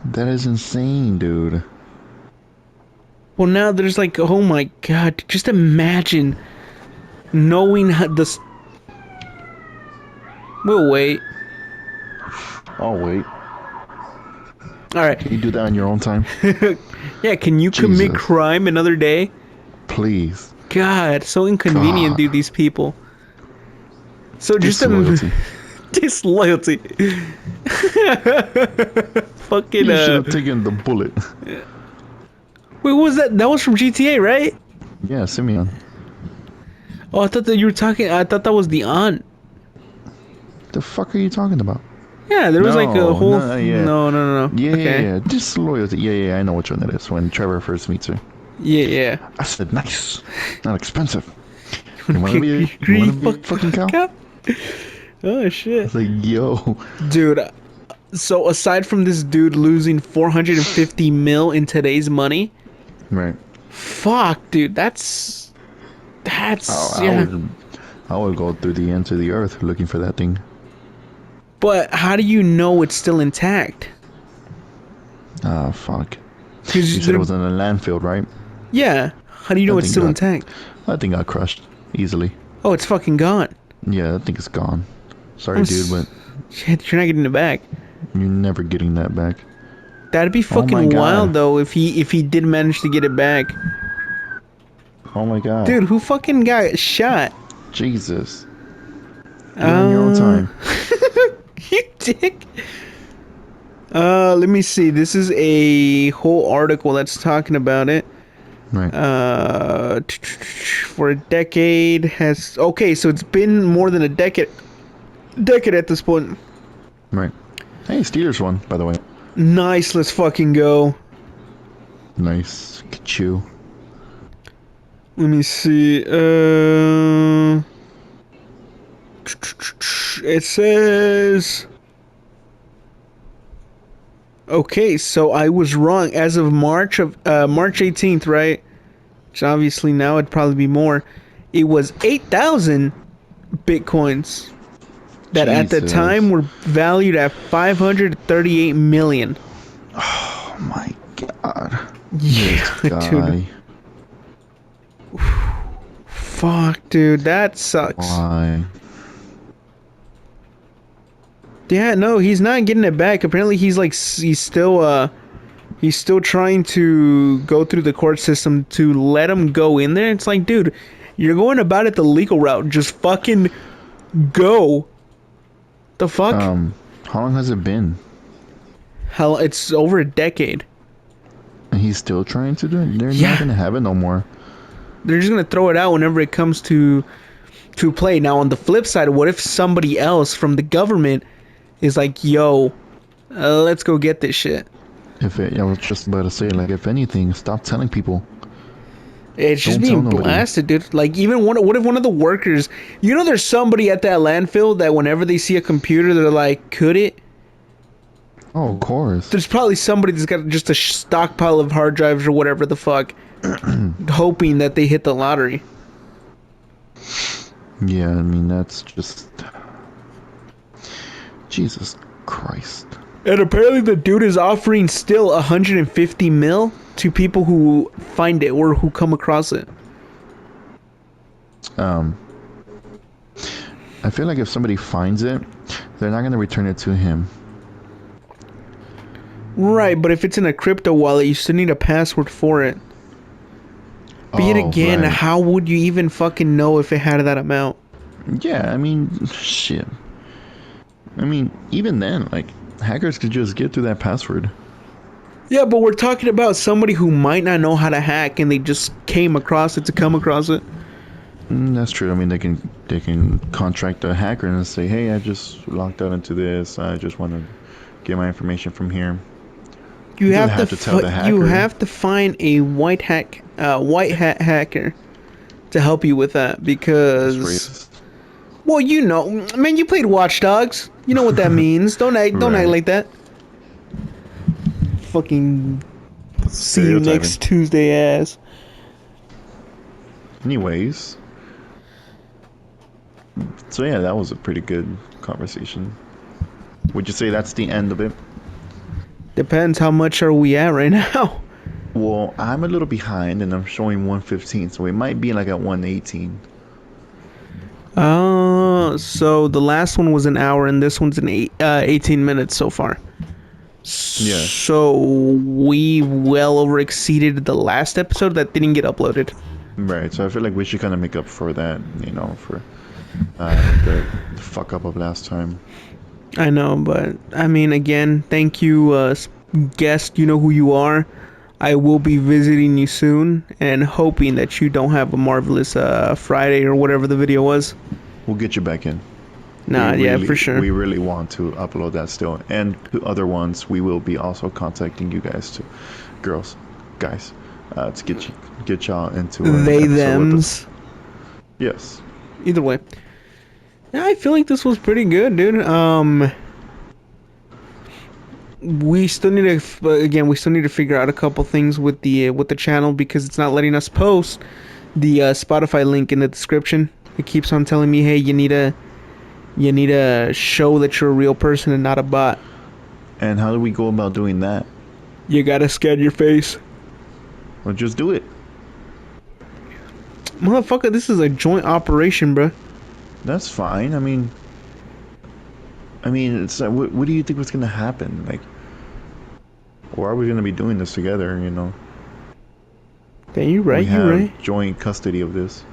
Speaker 2: That is insane, dude.
Speaker 1: Well, now there's like, oh my god, just imagine knowing how this. We'll wait.
Speaker 2: Oh wait.
Speaker 1: All right.
Speaker 2: Can you do that on your own time?
Speaker 1: Yeah, can you commit
Speaker 2: Jesus.
Speaker 1: crime another day?
Speaker 2: Please.
Speaker 1: God, so inconvenient,
Speaker 2: God.
Speaker 1: dude, these people. So just
Speaker 2: Disloyalty.
Speaker 1: disloyalty. Fucking
Speaker 2: You should have taken the bullet.
Speaker 1: wait, what was that? That was from GTA, right?
Speaker 2: Yeah, Simeon.
Speaker 1: Oh, I thought that you were talking. I thought that was the aunt.
Speaker 2: The fuck are you talking about?
Speaker 1: Yeah, there was like a
Speaker 2: No,
Speaker 1: whole.
Speaker 2: no, yeah.
Speaker 1: No.
Speaker 2: Yeah,
Speaker 1: Okay.
Speaker 2: yeah. Disloyalty. Yeah, I know which one that is. When Trevor first meets her.
Speaker 1: Yeah.
Speaker 2: I said nice, not expensive. You wanna be a fucking cow?
Speaker 1: Oh shit.
Speaker 2: It's like, yo.
Speaker 1: Dude, so aside from this dude losing 450 mil in today's money,
Speaker 2: Right.
Speaker 1: fuck, dude, that's yeah.
Speaker 2: I would go through the ends of the earth looking for that thing.
Speaker 1: But how do you know it's still intact?
Speaker 2: Ah, fuck. You
Speaker 1: Because
Speaker 2: said it was in a landfill, right?
Speaker 1: yeah, how do you know
Speaker 2: That
Speaker 1: it's
Speaker 2: thing
Speaker 1: still
Speaker 2: got-
Speaker 1: intact?
Speaker 2: That thing got crushed easily.
Speaker 1: Oh, it's fucking gone.
Speaker 2: Yeah, that thing is gone. Sorry,
Speaker 1: I'm
Speaker 2: dude, but
Speaker 1: Shit, you're not getting it back.
Speaker 2: you're never getting that back.
Speaker 1: That'd be
Speaker 2: my
Speaker 1: fucking
Speaker 2: God.
Speaker 1: wild though if he did manage to get it back.
Speaker 2: Oh my god.
Speaker 1: Dude, who fucking got shot?
Speaker 2: Jesus. Do it on your own time.
Speaker 1: You dick. Let me see. This is a whole article that's talking about it.
Speaker 2: Right.
Speaker 1: For a decade has okay, so it's been more than a decade at this point.
Speaker 2: Right. Hey, Steelers won, by the way.
Speaker 1: Nice, let's fucking go.
Speaker 2: Nice. Ka-chew.
Speaker 1: Let me see. It says. Okay, so I was wrong. As of March 18th, right? Which obviously now it'd probably be more. It was 8,000 bitcoins that at the
Speaker 2: Jesus.
Speaker 1: time were valued at 538 million.
Speaker 2: Oh my god.
Speaker 1: Yeah,
Speaker 2: This guy.
Speaker 1: dude. Fuck, dude, that sucks.
Speaker 2: Why?
Speaker 1: Yeah, no, he's not getting it back. Apparently, he's still trying to go through the court system to let him go in there. It's like, dude, you're going about it the legal route. Just fucking go. The fuck?
Speaker 2: How long has it been?
Speaker 1: Hell, it's over a decade.
Speaker 2: And he's still trying to do it? They're
Speaker 1: Yeah.
Speaker 2: not gonna have it no more.
Speaker 1: They're just gonna throw it out whenever it comes to play. Now, on the flip side, what if somebody else from the government is like, yo, let's go get this shit?
Speaker 2: I was just about to say, like, if anything, stop telling people.
Speaker 1: It's just
Speaker 2: Don't tell
Speaker 1: being
Speaker 2: nobody.
Speaker 1: blasted, dude. Like, even what if one of the workers, there's somebody at that landfill that whenever they see a computer, they're like, could it?
Speaker 2: Oh, of course.
Speaker 1: There's probably somebody that's got just a stockpile of hard drives or whatever the fuck, hoping that they hit the lottery.
Speaker 2: Yeah, I mean, that's just... Jesus Christ.
Speaker 1: And apparently the dude is offering still 150 mil to people who find it or who come across it.
Speaker 2: I feel like if somebody finds it, they're not going to return it to him.
Speaker 1: Right, but if it's in a crypto wallet, you still need a password for it. But yet again,
Speaker 2: right.
Speaker 1: how would you even fucking know if it had that amount?
Speaker 2: Yeah, I mean, shit. I mean, even then, like, hackers could just get through that password.
Speaker 1: Yeah, but we're talking about somebody who might not know how to hack and they just came across it to come across it.
Speaker 2: That's true. I mean, they can contract a hacker and say, "Hey, I just logged out into this. I just want to get my information from here."
Speaker 1: You
Speaker 2: doesn't
Speaker 1: have to
Speaker 2: tell the hacker.
Speaker 1: you have to find a white hat hacker to help you with that
Speaker 2: That's
Speaker 1: because
Speaker 2: racist.
Speaker 1: well, man, you played Watch Dogs. You know what that means. Don't act
Speaker 2: Right.
Speaker 1: like that. Fucking see you
Speaker 2: Stereotyping.
Speaker 1: next Tuesday, ass.
Speaker 2: Anyways, so yeah, that was a pretty good conversation. Would you say that's the end of it?
Speaker 1: Depends how much are we at right now.
Speaker 2: Well, I'm a little behind, and I'm showing 115, so it might be like at 118.
Speaker 1: So the last one was an hour, and this one's 18 minutes so far.
Speaker 2: Yeah.
Speaker 1: So we well over exceeded the last episode that didn't get uploaded.
Speaker 2: Right. So I feel like we should kind of make up for that, for the fuck up of last time.
Speaker 1: I know, but I mean, again, thank you, guest. You know who you are. I will be visiting you soon, and hoping that you don't have a marvelous Friday or whatever the video was.
Speaker 2: We'll get you back in.
Speaker 1: Nah, yeah, for sure.
Speaker 2: We really want to upload that still, and to other ones. We will be also contacting you guys too, girls, guys, to get y'all into an
Speaker 1: They
Speaker 2: episode with us.
Speaker 1: thems.
Speaker 2: Yes.
Speaker 1: Either way, yeah, I feel like this was pretty good, dude. We still need we still need to figure out a couple things with the channel because it's not letting us post the Spotify link in the description. It keeps on telling me, hey, you need to show that you're a real person and not a bot.
Speaker 2: And how do we go about doing that?
Speaker 1: You gotta scan your face.
Speaker 2: Well, just do it.
Speaker 1: Motherfucker, this is a joint operation, bruh.
Speaker 2: That's fine. I mean, it's what do you think was gonna happen? Like, or are we gonna be doing this together?
Speaker 1: Damn, you right,
Speaker 2: we
Speaker 1: you
Speaker 2: have
Speaker 1: right.
Speaker 2: joint custody of this.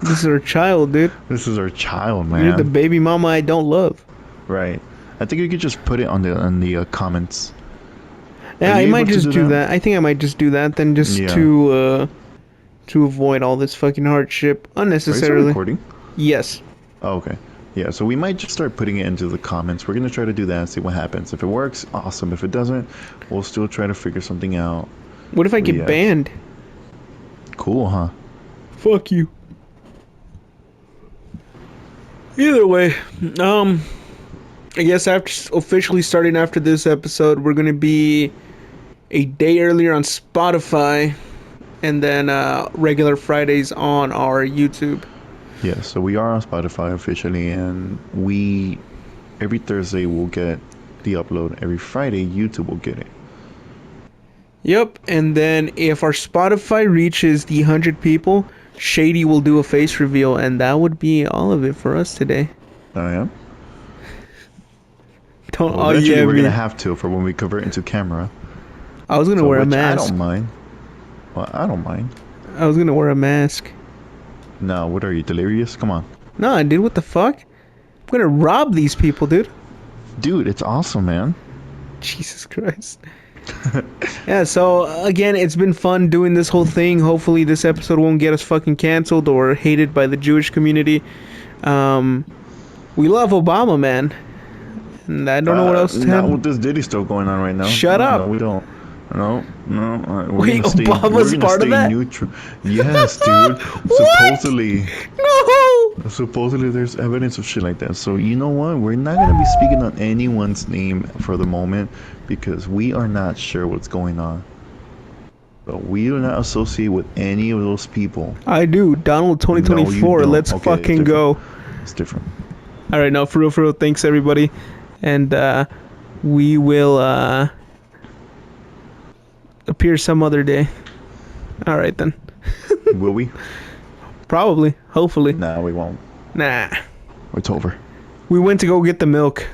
Speaker 1: This is our child, dude.
Speaker 2: This is our child,
Speaker 1: You're the
Speaker 2: man.
Speaker 1: baby mama I don't love.
Speaker 2: Right. I think you could just put it on the comments.
Speaker 1: Yeah,
Speaker 2: Are
Speaker 1: I
Speaker 2: you
Speaker 1: might
Speaker 2: able to
Speaker 1: just
Speaker 2: do
Speaker 1: do
Speaker 2: that?
Speaker 1: that. I think I might just do that then, just
Speaker 2: Yeah.
Speaker 1: to avoid all this fucking hardship
Speaker 2: Are you still
Speaker 1: unnecessarily.
Speaker 2: recording?
Speaker 1: Yes.
Speaker 2: Oh, okay. Yeah, so we might just start putting it into the comments. We're gonna try to do that and see what happens. If it works, awesome. If it doesn't, we'll still try to figure something out.
Speaker 1: What if I get
Speaker 2: Yeah.
Speaker 1: banned?
Speaker 2: Cool, huh?
Speaker 1: Fuck you. Either way, I guess after officially starting after this episode, we're gonna be a day earlier on Spotify, and then regular Fridays on our YouTube.
Speaker 2: Yeah, so we are on Spotify officially, and every Thursday we'll get the upload. Every Friday, YouTube will get it.
Speaker 1: Yep, and then if our Spotify reaches the 100 people, Shady will do a face reveal, and that would be all of it for us today.
Speaker 2: Oh, yeah?
Speaker 1: Don't
Speaker 2: Well,
Speaker 1: all
Speaker 2: eventually
Speaker 1: yeah
Speaker 2: we're
Speaker 1: me.
Speaker 2: gonna have to for when we convert into camera.
Speaker 1: I was gonna
Speaker 2: So,
Speaker 1: wear a
Speaker 2: which I
Speaker 1: mask.
Speaker 2: don't mind. Well, I don't mind.
Speaker 1: I was gonna wear a mask.
Speaker 2: No, what are you, delirious? Come on.
Speaker 1: Nah, dude, what the fuck? I'm gonna rob these people, dude.
Speaker 2: Dude, it's awesome, man.
Speaker 1: Jesus Christ. Yeah, so again, it's been fun doing this whole thing. Hopefully this episode won't get us fucking canceled or hated by the Jewish community. We love Obama, man. And I don't know what else to
Speaker 2: Not
Speaker 1: tell.
Speaker 2: with this Diddy stuff going on right now.
Speaker 1: Shut up.
Speaker 2: No, we don't. No, no. We're
Speaker 1: Wait,
Speaker 2: gonna stay.
Speaker 1: Obama's
Speaker 2: We're gonna
Speaker 1: part of
Speaker 2: stay
Speaker 1: that?
Speaker 2: neutral. Yes, dude.
Speaker 1: What? No!
Speaker 2: Supposedly, there's evidence of shit like that. So you know what? We're not gonna be speaking on anyone's name for the moment because we are not sure what's going on. But we do not associate with any of those people.
Speaker 1: I do. Donald
Speaker 2: No, you
Speaker 1: 2024.
Speaker 2: don't.
Speaker 1: Let's
Speaker 2: Okay, it's
Speaker 1: fucking
Speaker 2: different.
Speaker 1: go.
Speaker 2: It's different.
Speaker 1: All right, no, for real, thanks everybody. And we will appear some other day. All right then.
Speaker 2: Will we?
Speaker 1: Probably, hopefully.
Speaker 2: No, we won't.
Speaker 1: Nah.
Speaker 2: It's over.
Speaker 1: We went to go get the milk.